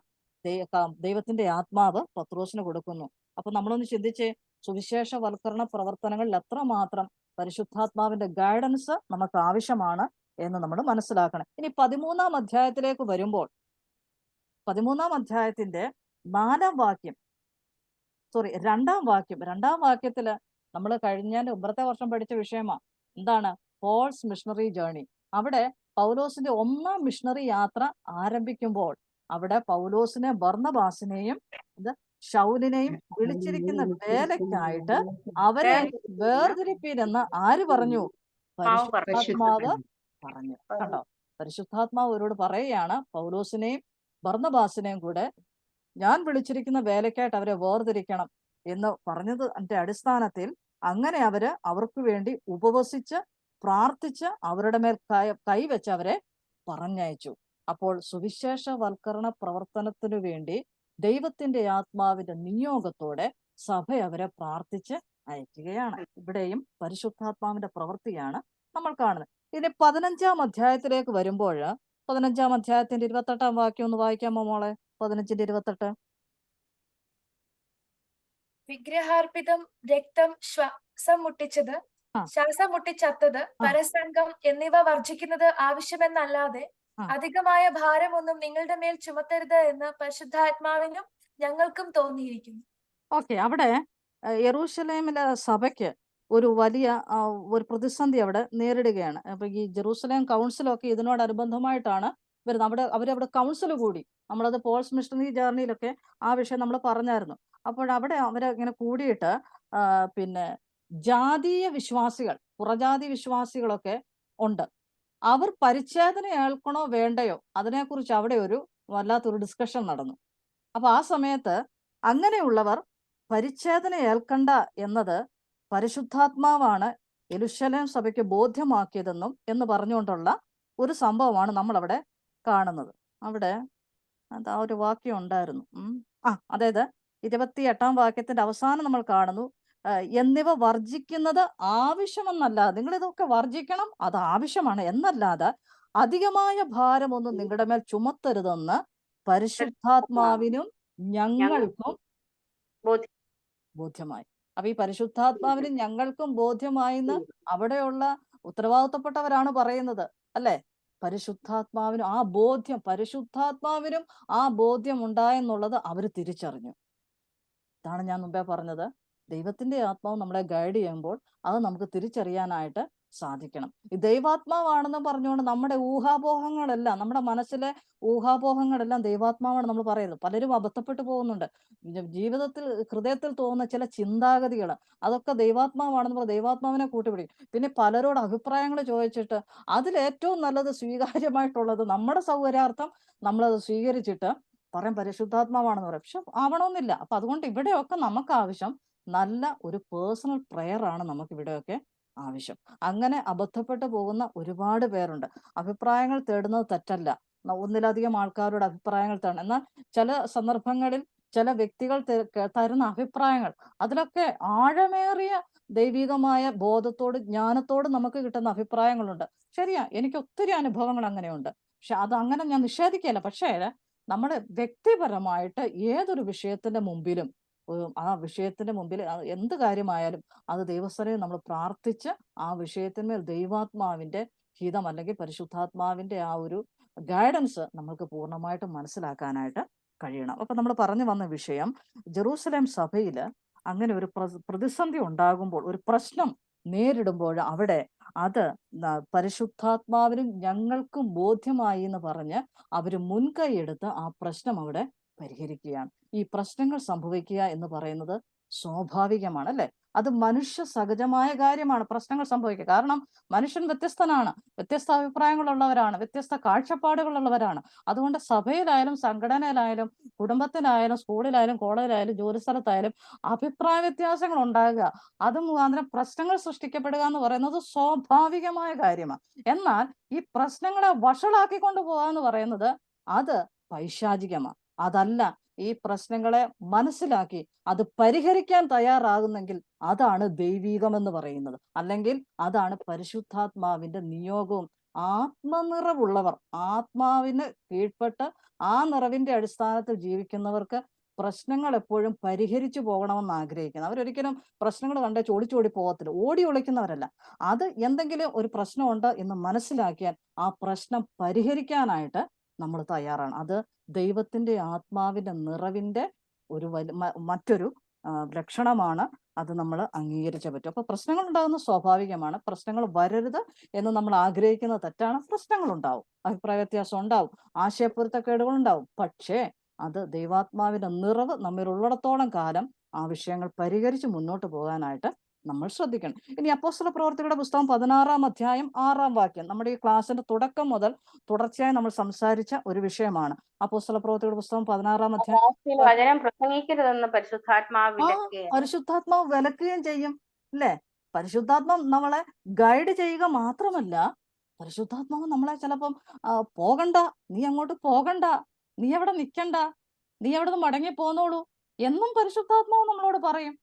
ദൈവത്തിന്റെ ആത്മാവ് പത്രോസിന് കൊടുക്കുന്നു. അപ്പൊ നമ്മളൊന്ന് ചിന്തിച്ച് സുവിശേഷവൽക്കരണ പ്രവർത്തനങ്ങളിൽ എത്രമാത്രം പരിശുദ്ധാത്മാവിന്റെ ഗൈഡൻസ് നമുക്ക് ആവശ്യമാണ് എന്ന് നമ്മൾ മനസ്സിലാക്കണം. ഇനി 13-ാം അധ്യായത്തിലേക്ക് വരുമ്പോൾ 13-ാം അധ്യായത്തിന്റെ 2-ാം വാക്യത്തില് നമ്മൾ കഴിഞ്ഞ മുമ്പത്തെ വർഷം പഠിച്ച വിഷയമാണ്. എന്താണ്? Paul's missionary journey. അവിടെ പൗലോസിന്റെ 1-ാം മിഷണറി യാത്ര ആരംഭിക്കുമ്പോൾ അവിടെ പൗലോസിനെ ബർന്നബാസിനെയും ശൗലിനെയും വിളിച്ചിരിക്കുന്ന വേലയ്ക്കായിട്ട് അവരെ വേർതിരിപ്പീരെന്ന് ആര് പറഞ്ഞു? പരിശുദ്ധാത്മാവ് പറഞ്ഞു. കണ്ടോ? പരിശുദ്ധാത്മാവ് അവരോട് പറയുകയാണ് പൗലോസിനെയും ബർന്നബാസിനെയും കൂടെ ഞാൻ വിളിച്ചിരിക്കുന്ന വേലയ്ക്കായിട്ട് അവരെ വേർതിരിക്കണം എന്ന് പറഞ്ഞതിന്റെ അടിസ്ഥാനത്തിൽ അങ്ങനെ അവർക്ക് വേണ്ടി ഉപവസിച്ച് പ്രാർത്ഥിച്ച് അവരുടെ മേൽ കൈവച്ച് അവരെ പറഞ്ഞയച്ചു. അപ്പോൾ സുവിശേഷവൽക്കരണ പ്രവർത്തനത്തിനു വേണ്ടി ദൈവത്തിന്റെ ആത്മാവിന്റെ നിയോഗത്തോടെ സഭ അവരെ പ്രാർത്ഥിച്ച് അയക്കുകയാണ്. ഇവിടെയും പരിശുദ്ധാത്മാവിന്റെ പ്രവൃത്തിയാണ് നമ്മൾ കാണുന്നത്. ഇനി 15-ാം അധ്യായത്തിലേക്ക് വരുമ്പോൾ 15-ാം അധ്യായത്തിന്റെ 28-ാം വാക്യം ഒന്ന് വായിക്കാമോ മോളെ? 15-ന്റെ 28. വിഗ്രഹാർപ്പിതം, രക്തം, ശ്വാസം മുട്ടിച്ചത്, ശ്വാസം മുട്ടിച്ചത്തത്, പരസംഗം എന്നിവ വർജിക്കുന്നത് ആവശ്യമെന്നല്ലാതെ അധികമായ ഭാരമൊന്നും നിങ്ങളുടെ മേൽ ചുമത്തരുത് എന്ന് പരിശുദ്ധാത്മാവിനും ഞങ്ങൾക്കും തോന്നിയിരിക്കുന്നു. ഓക്കെ, അവിടെ യെറൂശലേമിലെ സഭയ്ക്ക് ഒരു വലിയ ഒരു പ്രതിസന്ധി അവിടെ നേരിടുകയാണ്. അപ്പൊ ഈ ജെറൂസലേം കൗൺസിലൊക്കെ ഇതിനോടനുബന്ധമായിട്ടാണ് വരുന്നത്. അവരവിടെ കൗൺസിൽ കൂടി. നമ്മളത് പോൾസ് മിഷണറി ജേർണിയിലൊക്കെ ആ വിഷയം നമ്മൾ പറഞ്ഞായിരുന്നു. അപ്പോൾ അവിടെ അവരിങ്ങനെ കൂടിയിട്ട് പിന്നെ ജാതീയ വിശ്വാസികൾ, പുറജാതി വിശ്വാസികളൊക്കെ ഉണ്ട്. അവർ പരിച്ഛേദന ഏൽക്കണോ വേണ്ടയോ അതിനെക്കുറിച്ച് അവിടെ ഒരു വല്ലാത്തൊരു ഡിസ്കഷൻ നടന്നു. അപ്പൊ ആ സമയത്ത് അങ്ങനെയുള്ളവർ പരിച്ഛേദന ഏൽക്കണ്ട എന്നത് പരിശുദ്ധാത്മാവാണ് യെരൂശലേം സഭയ്ക്ക് ബോധ്യമാക്കിയതെന്നും എന്ന് പറഞ്ഞുകൊണ്ടുള്ള ഒരു സംഭവമാണ് നമ്മൾ അവിടെ കാണുന്നത്. അവിടെ ആ ഒരു വാക്യം ഉണ്ടായിരുന്നു. അതായത് 28-ാം വാക്യത്തിന്റെ അവസാനം നമ്മൾ കാണുന്നു, എന്നിവ വർജിക്കുന്നത് ആവശ്യമെന്നല്ലാതെ, നിങ്ങൾ ഇതൊക്കെ വർജിക്കണം, അത് ആവശ്യമാണ് എന്നല്ലാതെ അധികമായ ഭാരമൊന്നും നിങ്ങളുടെ മേൽ ചുമത്തരുതെന്ന് പരിശുദ്ധാത്മാവിനും ഞങ്ങൾക്കും ബോധ്യമായി. അപ്പൊ ഈ പരിശുദ്ധാത്മാവിനും ഞങ്ങൾക്കും ബോധ്യമായിന്ന് അവിടെയുള്ള ഉത്തരവാദിത്തപ്പെട്ടവരാണ് പറയുന്നത്, അല്ലെ? പരിശുദ്ധാത്മാവിനും പരിശുദ്ധാത്മാവിനും ആ ബോധ്യം ഉണ്ടായെന്നുള്ളത് അവർ തിരിച്ചറിഞ്ഞു. ഇതാണ് ഞാൻ മുമ്പേ പറഞ്ഞത്, ദൈവത്തിന്റെ ആത്മാവ് നമ്മളെ ഗൈഡ് ചെയ്യുമ്പോൾ അത് നമുക്ക് തിരിച്ചറിയാനായിട്ട് സാധിക്കണം. ഈ ദൈവാത്മാവാണെന്ന് പറഞ്ഞുകൊണ്ട് നമ്മുടെ ഊഹാപോഹങ്ങളെല്ലാം, നമ്മുടെ മനസ്സിലെ ഊഹാപോഹങ്ങളെല്ലാം ദൈവാത്മാവാണ് നമ്മൾ പറയുന്നത്. പലരും അബദ്ധപ്പെട്ടു പോകുന്നുണ്ട്. ജീവിതത്തിൽ ഹൃദയത്തിൽ തോന്നുന്ന ചില ചിന്താഗതികൾ അതൊക്കെ ദൈവാത്മാവാണെന്ന് പറഞ്ഞ് ദൈവാത്മാവിനെ കൂട്ടുപിടിക്കും. പിന്നെ പലരോട് അഭിപ്രായങ്ങൾ ചോദിച്ചിട്ട് അതിലേറ്റവും നല്ലത് സ്വീകാര്യമായിട്ടുള്ളത് നമ്മുടെ സൗകര്യാർത്ഥം നമ്മളത് സ്വീകരിച്ചിട്ട് പറയാൻ പരിശുദ്ധാത്മാവാണെന്ന് പറയാം. പക്ഷെ ആവണമെന്നില്ല. അപ്പൊ അതുകൊണ്ട് ഇവിടെയൊക്കെ നമുക്ക് ആവശ്യം നല്ല ഒരു പേഴ്സണൽ പ്രെയർ ആണ് നമുക്ക് ഇവിടെയൊക്കെ ആവശ്യം. അങ്ങനെ അബദ്ധപ്പെട്ടു പോകുന്ന ഒരുപാട് പേരുണ്ട്. അഭിപ്രായങ്ങൾ തേടുന്നത് തെറ്റല്ല, ഒന്നിലധികം ആൾക്കാരുടെ അഭിപ്രായങ്ങൾ തേടണം. എന്നാൽ ചില സന്ദർഭങ്ങളിൽ ചില വ്യക്തികൾ തരുന്ന അഭിപ്രായങ്ങൾ അതിലൊക്കെ ആഴമേറിയ ദൈവികമായ ബോധത്തോട് ജ്ഞാനത്തോട് നമുക്ക് കിട്ടുന്ന അഭിപ്രായങ്ങളുണ്ട്. ശരിയാ, എനിക്ക് ഒത്തിരി അനുഭവങ്ങൾ അങ്ങനെയുണ്ട്. പക്ഷെ അത് അങ്ങനെ ഞാൻ നിഷേധിക്കുകയല്ല. പക്ഷേ നമ്മൾ വ്യക്തിപരമായിട്ട് ഏതൊരു വിഷയത്തിന്റെ മുമ്പിലും ആ വിഷയത്തിന്റെ മുമ്പിൽ എന്ത് കാര്യമായാലും അത് ദൈവസ്ഥലയിൽ നമ്മൾ പ്രാർത്ഥിച്ച് ആ വിഷയത്തിന്മേൽ ദൈവാത്മാവിന്റെ ഹിതം അല്ലെങ്കിൽ പരിശുദ്ധാത്മാവിന്റെ ആ ഒരു ഗൈഡൻസ് നമുക്ക് പൂർണ്ണമായിട്ട് മനസ്സിലാക്കാനായിട്ട് കഴിയണം. അപ്പൊ നമ്മൾ പറഞ്ഞു വന്ന വിഷയം, ജെറൂസലേം സഭയിൽ അങ്ങനെ ഒരു പ്രതിസന്ധി ഉണ്ടാകുമ്പോൾ, ഒരു പ്രശ്നം നേരിടുമ്പോൾ അവിടെ അത് പരിശുദ്ധാത്മാവിനും ഞങ്ങൾക്കും ബോധ്യമായി എന്ന് പറഞ്ഞ് അവർ മുൻകൈ എടുത്ത് ആ പ്രശ്നം അവിടെ പരിഹരിക്കുകയാണ്. ഈ പ്രശ്നങ്ങൾ സംഭവിക്കുക എന്ന് പറയുന്നത് സ്വാഭാവികമാണ്, അല്ലെ? അത് മനുഷ്യ സഹജമായ കാര്യമാണ് പ്രശ്നങ്ങൾ സംഭവിക്കുക. കാരണം മനുഷ്യൻ വ്യത്യസ്തനാണ്, വ്യത്യസ്ത അഭിപ്രായങ്ങളുള്ളവരാണ്, വ്യത്യസ്ത കാഴ്ചപ്പാടുകളുള്ളവരാണ്. അതുകൊണ്ട് സഭയിലായാലും സംഘടനയിലായാലും കുടുംബത്തിലായാലും സ്കൂളിലായാലും കോളേജിലായാലും ജോലിസ്ഥലത്തായാലും അഭിപ്രായ വ്യത്യാസങ്ങൾ ഉണ്ടാകുക, അത് മുഖാന്തരം പ്രശ്നങ്ങൾ സൃഷ്ടിക്കപ്പെടുക എന്ന് പറയുന്നത് സ്വാഭാവികമായ കാര്യമാണ്. എന്നാൽ ഈ പ്രശ്നങ്ങളെ വഷളാക്കിക്കൊണ്ട് പോകുക എന്ന് പറയുന്നത് അത് പൈശാചികമാണ്. അതല്ല, ഈ പ്രശ്നങ്ങളെ മനസ്സിലാക്കി അത് പരിഹരിക്കാൻ തയ്യാറാകുന്നെങ്കിൽ അതാണ് ദൈവീകമെന്ന് പറയുന്നത്, അല്ലെങ്കിൽ അതാണ് പരിശുദ്ധാത്മാവിന്റെ നിയോഗവും. ആത്മനിറവുള്ളവർ, ആത്മാവിന് കീഴ്പ്പെട്ട് ആ നിറവിന്റെ അടിസ്ഥാനത്തിൽ ജീവിക്കുന്നവർക്ക് പ്രശ്നങ്ങൾ എപ്പോഴും പരിഹരിച്ചു പോകണമെന്ന് ആഗ്രഹിക്കുന്നത്. അവരൊരിക്കലും പ്രശ്നങ്ങൾ കണ്ടേ ഓടിച്ചോടി പോകത്തില്ല, ഓടി ഒളിക്കുന്നവരല്ല. അത് എന്തെങ്കിലും ഒരു പ്രശ്നമുണ്ട് എന്ന് മനസ്സിലാക്കിയാൽ ആ പ്രശ്നം പരിഹരിക്കാനായിട്ട് നമ്മൾ തയ്യാറാണ്. അത് ദൈവത്തിന്റെ ആത്മാവിന്റെ നിറവിന്റെ ഒരു മറ്റൊരു ലക്ഷണമാണ്. അത് നമ്മൾ അംഗീകരിച്ചേ പറ്റും. അപ്പൊ പ്രശ്നങ്ങൾ ഉണ്ടാകുന്നത് സ്വാഭാവികമാണ്. പ്രശ്നങ്ങൾ വരരുത് എന്ന് നമ്മൾ ആഗ്രഹിക്കുന്നത് തെറ്റാണ്. പ്രശ്നങ്ങൾ ഉണ്ടാവും, അഭിപ്രായ വ്യത്യാസം ഉണ്ടാവും, ആശയപ്പൊരുത്തക്കേടുകൾ ഉണ്ടാവും. പക്ഷേ അത് ദൈവാത്മാവിന്റെ നിറവ് നമ്മിലുള്ളിടത്തോളം കാലം ആ വിഷയങ്ങൾ പരിഹരിച്ച് മുന്നോട്ട് പോകാനായിട്ട് നമ്മൾ ശ്രദ്ധിക്കണം. ഇനി അപ്പോസ്തല പ്രവർത്തികളുടെ പുസ്തകം 16-ാം അധ്യായം 6-ാം വാക്യം നമ്മുടെ ഈ ക്ലാസ്സിന്റെ തുടക്കം മുതൽ തുടർച്ചയായി നമ്മൾ സംസാരിച്ച ഒരു വിഷയമാണ്. അപ്പോസ്തല പ്രവർത്തികളുടെ പുസ്തകം 16-ാം അധ്യായം വചനം പ്രസംഗിക്കരുതെന്ന് പരിശുദ്ധാത്മാവ് വിലക്കുകയും ചെയ്യും, അല്ലെ? പരിശുദ്ധാത്മാവ് നമ്മളെ ഗൈഡ് ചെയ്യുക മാത്രമല്ല, പരിശുദ്ധാത്മാവ് നമ്മളെ ചിലപ്പം പോകണ്ട, നീ അങ്ങോട്ട് പോകണ്ട, നീ അവിടെ നിൽക്കണ്ട, നീ അവിടെ നിന്ന് മടങ്ങി പോന്നോളൂ എന്നും പരിശുദ്ധാത്മാവ് നമ്മളോട് പറയും.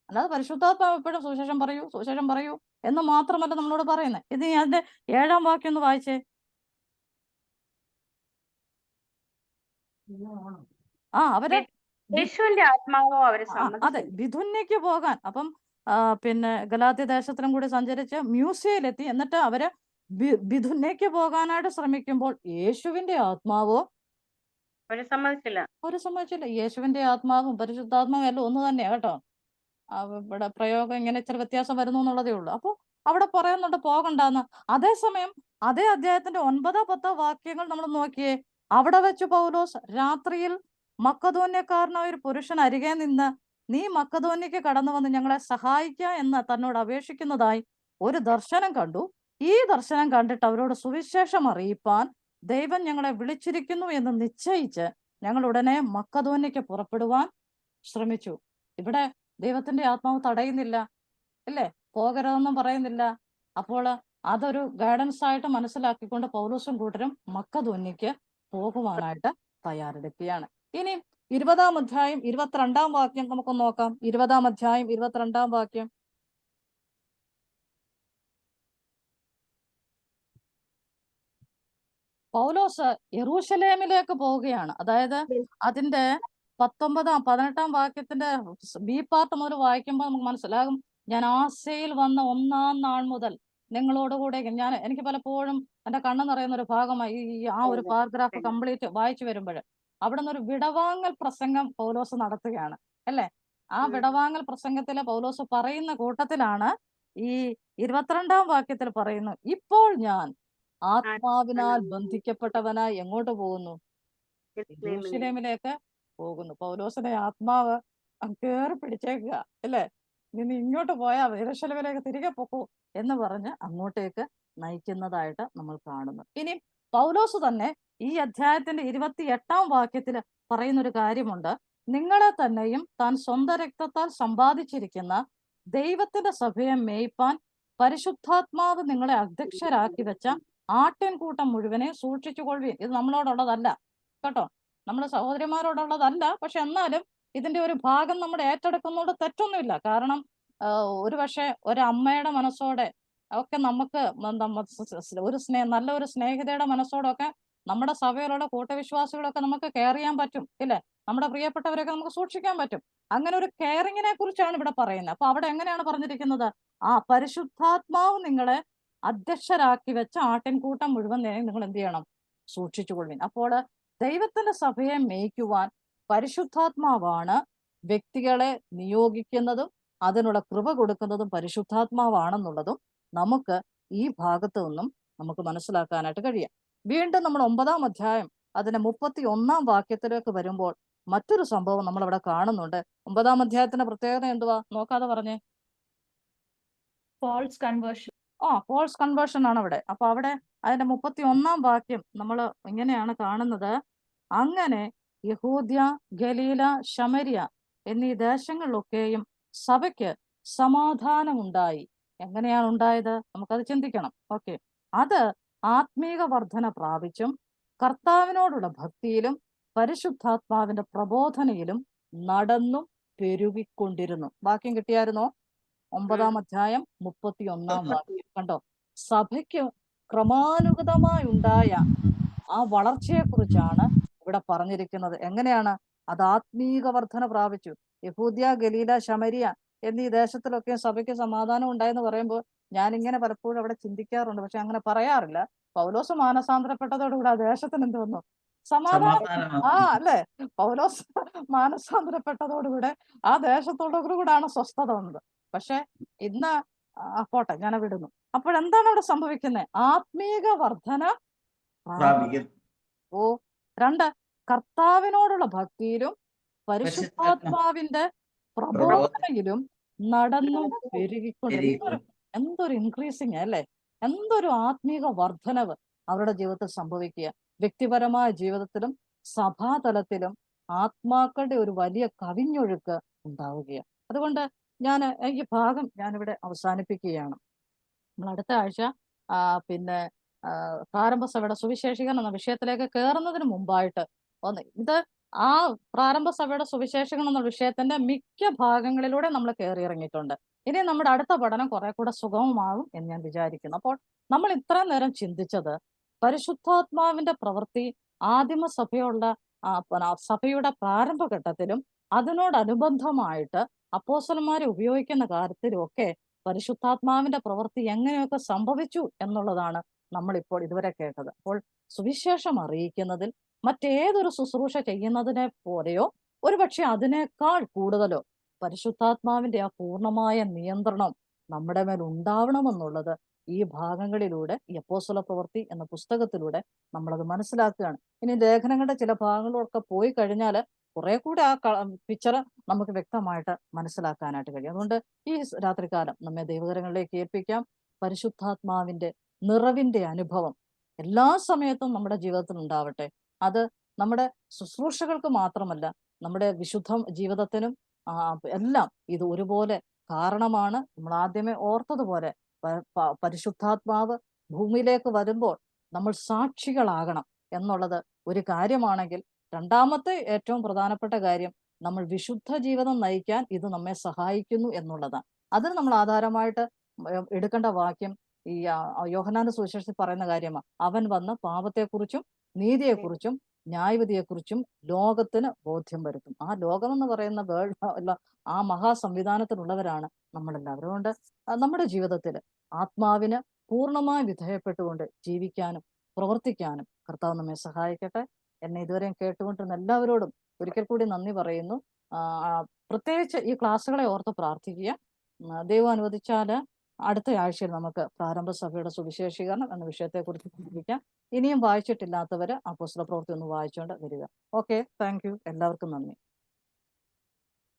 അല്ലാതെ പരിശുദ്ധാത്മാവ് എപ്പോഴും സുവിശേഷം പറയൂ, സുവിശേഷം പറയൂ എന്ന് മാത്രമല്ല നമ്മളോട് പറയുന്നത്. ഇത് നീ അതിന്റെ 7-ാം വാക്യം ഒന്ന് വായിച്ചേ. അവര് യേശുവിന്റെ ആത്മാവോ അവരെ അതെ, സമ്മതിച്ചില്ല. ബിഥുന്യക്ക് പോകാൻ. അപ്പം പിന്നെ ഗലാത്യ ദേശത്തിലും കൂടി സഞ്ചരിച്ച് മ്യൂസിയയിലെത്തി. എന്നിട്ട് അവര് ബിഥുന്യക്ക് പോകാനായിട്ട് ശ്രമിക്കുമ്പോൾ യേശുവിന്റെ ആത്മാവോ അവരെ സമ്മതിച്ചില്ല. അവര് സമ്മതിച്ചില്ല. യേശുവിന്റെ ആത്മാവും പരിശുദ്ധാത്മാവും എല്ലാം ഒന്ന് തന്നെയാ കേട്ടോ. ഇവിടെ പ്രയോഗം ഇങ്ങനെ ഇച്ചിരി വ്യത്യാസം വരുന്നു എന്നുള്ളതേ ഉള്ളൂ. അപ്പോൾ അവിടെ പറയുന്നുണ്ട് പോകണ്ടെന്ന്. അതേസമയം അതേ അധ്യായത്തിന്റെ 9-10 വാക്യങ്ങൾ നമ്മൾ നോക്കിയേ. അവിടെ വെച്ച് പൗലോസ് രാത്രിയിൽ മക്കദോന്യക്കാരനായ ഒരു പുരുഷൻ അരികെ നിന്ന് നീ മക്കദോന്യക്ക് കടന്നു വന്ന് ഞങ്ങളെ സഹായിക്കുക എന്ന് തന്നോട് അപേക്ഷിക്കുന്നതായി ഒരു ദർശനം കണ്ടു. ഈ ദർശനം കണ്ടിട്ട് അവരോട് സുവിശേഷം അറിയിപ്പാൻ ദൈവം ഞങ്ങളെ വിളിച്ചിരിക്കുന്നു എന്ന് നിശ്ചയിച്ച് ഞങ്ങൾ ഉടനെ മക്കദോന്യക്ക് പുറപ്പെടുവാൻ ശ്രമിച്ചു. ഇവിടെ ദൈവത്തിന്റെ ആത്മാവ് തടയുന്നില്ല, അല്ലേ? പോകരുതെന്നും പറയുന്നില്ല. അപ്പോൾ അതൊരു ഗൈഡൻസ് ആയിട്ട് മനസ്സിലാക്കിക്കൊണ്ട് പൗലോസും കൂട്ടരും മക്കദോന്യക്ക് പോകുവാനായിട്ട് തയ്യാറെടുക്കുകയാണ്. ഇനി 20-ാം അധ്യായം 22-ാം വാക്യം നമുക്കൊന്ന് നോക്കാം. 20-ാം അധ്യായം 22-ാം വാക്യം. പൗലോസ് യെറൂശലേമിലേക്ക് പോവുകയാണ്. അതായത് അതിന്റെ 18-ാം വാക്യത്തിന്റെ ബി പാർട്ട് മുതൽ വായിക്കുമ്പോൾ നമുക്ക് മനസ്സിലാകും. ഞാൻ ആസ്യയിൽ വന്ന 1-ാം നാൾ മുതൽ നിങ്ങളോടുകൂടെ എനിക്ക് പലപ്പോഴും എന്റെ കണ്ണ് നിറയുന്ന ഒരു ഭാഗമായി ആ ഒരു പാരഗ്രാഫ് കംപ്ലീറ്റ് വായിച്ചു വരുമ്പോൾ അവിടെ നിന്നൊരു വിടവാങ്ങൽ പ്രസംഗം പൗലോസ് നടത്തുകയാണ്, അല്ലേ? ആ വിടവാങ്ങൽ പ്രസംഗത്തിലെ പൗലോസ് പറയുന്ന കൂട്ടത്തിലാണ് ഈ 22-ാം വാക്യത്തിൽ പറയുന്നു, ഇപ്പോൾ ഞാൻ ആത്മാവിനാൽ ബന്ധിക്കപ്പെട്ടവനായി എങ്ങോട്ട് പോകുന്നു? യെരൂശലേമിലേക്ക് പോകുന്നു. പൗലോസിന്റെ ആത്മാവ് കേറി പിടിച്ചേക്കുക, അല്ലേ? നീ ഇങ്ങോട്ട് പോയാ യെരൂശലേമിലേക്ക് തിരികെ പോക്കൂ എന്ന് പറഞ്ഞ് അങ്ങോട്ടേക്ക് നയിക്കുന്നതായിട്ട് നമ്മൾ കാണുന്നു. ഇനി പൗലോസ് തന്നെ ഈ അധ്യായത്തിന്റെ 28-ാം വാക്യത്തിൽ പറയുന്നൊരു കാര്യമുണ്ട്. നിങ്ങളെ തന്നെയും താൻ സ്വന്തം രക്തത്താൽ സമ്പാദിച്ചിരിക്കുന്ന ദൈവത്തിന്റെ സഭയെ മേയ്പാൻ പരിശുദ്ധാത്മാവ് നിങ്ങളെ അധ്യക്ഷരാക്കി വെച്ച ആട്ടിൻകൂട്ടം മുഴുവനെ സൂക്ഷിച്ചുകൊള്ളുവിൻ. ഇത് നമ്മളോടുള്ളതല്ല കേട്ടോ, നമ്മുടെ സഹോദരിമാരോടുള്ളതല്ല. പക്ഷെ എന്നാലും ഇതിന്റെ ഒരു ഭാഗം നമ്മുടെ ഏറ്റെടുക്കുന്നതോട് തെറ്റൊന്നുമില്ല. കാരണം ഒരുപക്ഷെ ഒരമ്മയുടെ മനസ്സോടെ ഒക്കെ നമുക്ക് ഒരു നല്ലൊരു സ്നേഹിതയുടെ മനസ്സോടൊക്കെ നമ്മുടെ സഭയിലുള്ള കൂട്ടവിശ്വാസികളൊക്കെ നമുക്ക് കെയർ ചെയ്യാൻ പറ്റും, ഇല്ലേ? നമ്മുടെ പ്രിയപ്പെട്ടവരൊക്കെ നമുക്ക് സൂക്ഷിക്കാൻ പറ്റും. അങ്ങനെ ഒരു കെയറിങ്ങിനെ കുറിച്ചാണ് ഇവിടെ പറയുന്നത്. അപ്പൊ അവിടെ എങ്ങനെയാണ് പറഞ്ഞിരിക്കുന്നത്? പരിശുദ്ധാത്മാവ് നിങ്ങളെ അധ്യക്ഷരാക്കി വെച്ച ആട്ടിൻകൂട്ടം മുഴുവൻ നിങ്ങൾ എന്ത് ചെയ്യണം? സൂക്ഷിച്ചുകൊള്ളുവിൻ. അപ്പോൾ ദൈവത്തിന്റെ സഭയെ മേയ്ക്കുവാൻ പരിശുദ്ധാത്മാവാണ് വ്യക്തികളെ നിയോഗിക്കുന്നതും അതിനുള്ള കൃപ കൊടുക്കുന്നതും പരിശുദ്ധാത്മാവാണെന്നുള്ളതും നമുക്ക് ഈ ഭാഗത്തു നിന്നും നമുക്ക് മനസ്സിലാക്കാനായിട്ട് കഴിയാം. വീണ്ടും നമ്മൾ 9-ാം അധ്യായം അതിന്റെ 31-ാം വാക്യത്തിലേക്ക് വരുമ്പോൾ മറ്റൊരു സംഭവം നമ്മൾ അവിടെ കാണുന്നുണ്ട്. 9-ാം അധ്യായത്തിന്റെ പ്രത്യേകത എന്തുവാ? നോക്കാതെ പറഞ്ഞേ. False conversion. ഫോൾസ് കൺവേർഷൻ ആണ് അവിടെ. അപ്പൊ അവിടെ അതിന്റെ 31-ാം വാക്യം നമ്മൾ ഇങ്ങനെയാണ് കാണുന്നത്. അങ്ങനെ യഹൂദ്യ, ഗലീല, ശമര്യ എന്നീ ദേശങ്ങളിലൊക്കെയും സഭയ്ക്ക് സമാധാനമുണ്ടായി. എങ്ങനെയാണ് ഉണ്ടായത്? നമുക്കത് ചിന്തിക്കണം. ഓക്കെ, അത് ആത്മീക വർധന പ്രാപിച്ചും കർത്താവിനോടുള്ള ഭക്തിയിലും പരിശുദ്ധാത്മാവിന്റെ പ്രബോധനയിലും നടന്നും പെരുകിക്കൊണ്ടിരുന്നു. വാക്യം കിട്ടിയായിരുന്നോ? 9-ാം അധ്യായം 31-ാം വാക്യം കണ്ടോ? സഭയ്ക്ക് ക്രമാനുഗതമായി ഉണ്ടായ ആ വളർച്ചയെ കുറിച്ചാണ് ഇവിടെ പറഞ്ഞിരിക്കുന്നത്. എങ്ങനെയാണ് അത് ആത്മീക വർധന പ്രാപിച്ചു? യഹൂദ്യ, ഗലീല, ശമരിയ എന്നീ ദേശത്തിലൊക്കെ സഭയ്ക്ക് സമാധാനം ഉണ്ടായെന്ന് പറയുമ്പോൾ ഞാനിങ്ങനെ പലപ്പോഴും അവിടെ ചിന്തിക്കാറുണ്ട്, പക്ഷെ അങ്ങനെ പറയാറില്ല. പൗലോസ് മാനസാന്തരപ്പെട്ടതോടുകൂടി ആ ദേശത്തിന് എന്ത് വന്നു? സമാധാനം. അല്ലേ? പൗലോസ് മാനസാന്തരപ്പെട്ടതോടുകൂടെ ആ ദേശത്തോടുകൂടാണ് സ്വസ്ഥത വന്നത്. പക്ഷെ ഇന്ന് പോട്ടെ, ഞാൻ വിടുന്നു. അപ്പോഴെന്താണ് അവിടെ സംഭവിക്കുന്നത്? ആത്മീക വർധന. 2 കർത്താവിനോടുള്ള ഭക്തിയിലും പരിശുദ്ധാത്മാവിന്റെ പ്രബോധനയിലും നടന്നു പെരുകിക്കൊണ്ടിരിക്കും. എന്തൊരു ഇൻക്രീസിങ് അല്ലേ? എന്തൊരു ആത്മീക വർധനവ് അവരുടെ ജീവിതത്തിൽ സംഭവിക്കുക. വ്യക്തിപരമായ ജീവിതത്തിലും സഭാതലത്തിലും ആത്മാക്കളുടെ ഒരു വലിയ കവിഞ്ഞൊഴുക്ക് ഉണ്ടാവുകയാണ്. അതുകൊണ്ട് ഈ ഭാഗം ഞാനിവിടെ അവസാനിപ്പിക്കുകയാണ്. നമ്മൾ അടുത്ത ആഴ്ച പിന്നെ പ്രാരംഭ സഭയുടെ സുവിശേഷീകരണം എന്ന വിഷയത്തിലേക്ക് കയറുന്നതിന് മുമ്പായിട്ട് ഇത് ആ പ്രാരംഭ സഭയുടെ സുവിശേഷീകരണം എന്ന വിഷയത്തിന്റെ മിക്ക ഭാഗങ്ങളിലൂടെ നമ്മൾ കയറി ഇറങ്ങിയിട്ടുണ്ട്. ഇനി നമ്മുടെ അടുത്ത പഠനം കുറെ കൂടെ സുഗമമാകും എന്ന് ഞാൻ വിചാരിക്കുന്നു. അപ്പോൾ നമ്മൾ ഇത്രയും നേരം ചിന്തിച്ചത് പരിശുദ്ധാത്മാവിന്റെ പ്രവൃത്തി ആദിമസഭയുള്ള സഭയുടെ പ്രാരംഭഘട്ടത്തിലും അതിനോടനുബന്ധമായിട്ട് അപ്പോസ്തലന്മാരെ ഉപയോഗിക്കുന്ന കാര്യത്തിലും ഒക്കെ പരിശുദ്ധാത്മാവിന്റെ പ്രവൃത്തി എങ്ങനെയൊക്കെ സംഭവിച്ചു എന്നുള്ളതാണ് നമ്മളിപ്പോൾ ഇതുവരെ കേട്ടത്. അപ്പോൾ സുവിശേഷം അറിയിക്കുന്നതിൽ മറ്റേതൊരു ശുശ്രൂഷ ചെയ്യുന്നതിനെ പോലെയോ ഒരുപക്ഷെ അതിനേക്കാൾ കൂടുതലോ പരിശുദ്ധാത്മാവിന്റെ ആ പൂർണ്ണമായ നിയന്ത്രണം നമ്മുടെ മേൽ ഉണ്ടാവണമെന്നുള്ളത് ഈ ഭാഗങ്ങളിലൂടെ ഈ അപ്പോസ്തല പ്രവൃത്തി എന്ന പുസ്തകത്തിലൂടെ നമ്മളത് മനസ്സിലാക്കുകയാണ്. ഇനി ലേഖനങ്ങളുടെ ചില ഭാഗങ്ങളിലൊക്കെ പോയി കഴിഞ്ഞാൽ കുറെ കൂടെ ആ പിക്ചർ നമുക്ക് വ്യക്തമായിട്ട് മനസ്സിലാക്കാനായിട്ട് കഴിയും. അതുകൊണ്ട് ഈ രാത്രികാലം നമ്മെ ദൈവകരങ്ങളിലേക്ക് ഏൽപ്പിക്കാം. പരിശുദ്ധാത്മാവിന്റെ നിറവിന്റെ അനുഭവം എല്ലാ സമയത്തും നമ്മുടെ ജീവിതത്തിൽ ഉണ്ടാവട്ടെ. അത് നമ്മുടെ ശുശ്രൂഷകൾക്ക് മാത്രമല്ല, നമ്മുടെ വിശുദ്ധ ജീവിതത്തിനും എല്ലാം ഇത് ഒരുപോലെ കാരണമാണ്. നമ്മൾ ആദ്യമേ ഓർത്തതുപോലെ പരിശുദ്ധാത്മാവ് ഭൂമിയിലേക്ക് വരുമ്പോൾ നമ്മൾ സാക്ഷികളാകണം എന്നുള്ളത് ഒരു കാര്യമാണെങ്കിൽ, രണ്ടാമത്തെ ഏറ്റവും പ്രധാനപ്പെട്ട കാര്യം നമ്മൾ വിശുദ്ധ ജീവിതം നയിക്കാൻ ഇത് നമ്മെ സഹായിക്കുന്നു എന്നുള്ളതാണ്. അതിന് നമ്മൾ ആധാരമായിട്ട് എടുക്കേണ്ട വാക്യം ഈ യോഹന്നാന്റെ സുവിശേഷത്തിൽ പറയുന്ന കാര്യമാണ്. അവൻ വന്ന് പാപത്തെക്കുറിച്ചും നീതിയെക്കുറിച്ചും ന്യായവിധിയെക്കുറിച്ചും ലോകത്തിന് ബോധ്യം വരുത്തും. ആ ലോകം എന്ന് പറയുന്ന വേൾഡ് ആ മഹാസംവിധാനത്തിലുള്ളവരാണ് നമ്മളെല്ലാവരും. അതുകൊണ്ട് നമ്മുടെ ജീവിതത്തിൽ ആത്മാവിന് പൂർണ്ണമായി വിധേയപ്പെട്ടുകൊണ്ട് ജീവിക്കാനും പ്രവർത്തിക്കാനും കർത്താവ് നമ്മെ സഹായിക്കട്ടെ. എന്നെ ഇതുവരെയും കേട്ടുകൊണ്ടിരുന്ന എല്ലാവരോടും ഒരിക്കൽ കൂടി നന്ദി പറയുന്നു. പ്രത്യേകിച്ച് ഈ ക്ലാസ്സുകളെ ഓർത്ത് പ്രാർത്ഥിക്കുക. ദൈവം അനുവദിച്ചാൽ അടുത്ത ആഴ്ചയിൽ നമുക്ക് പ്രാരംഭ സഭയുടെ സുവിശേഷീകരണം എന്ന വിഷയത്തെക്കുറിച്ച് ചിന്തിക്കാം. ഇനിയും വായിച്ചിട്ടില്ലാത്തവര് അപ്പോസ്തല പ്രവൃത്തി ഒന്ന് വായിച്ചുകൊണ്ട് വരിക. Okay, thank you. എല്ലാവർക്കും നന്ദി.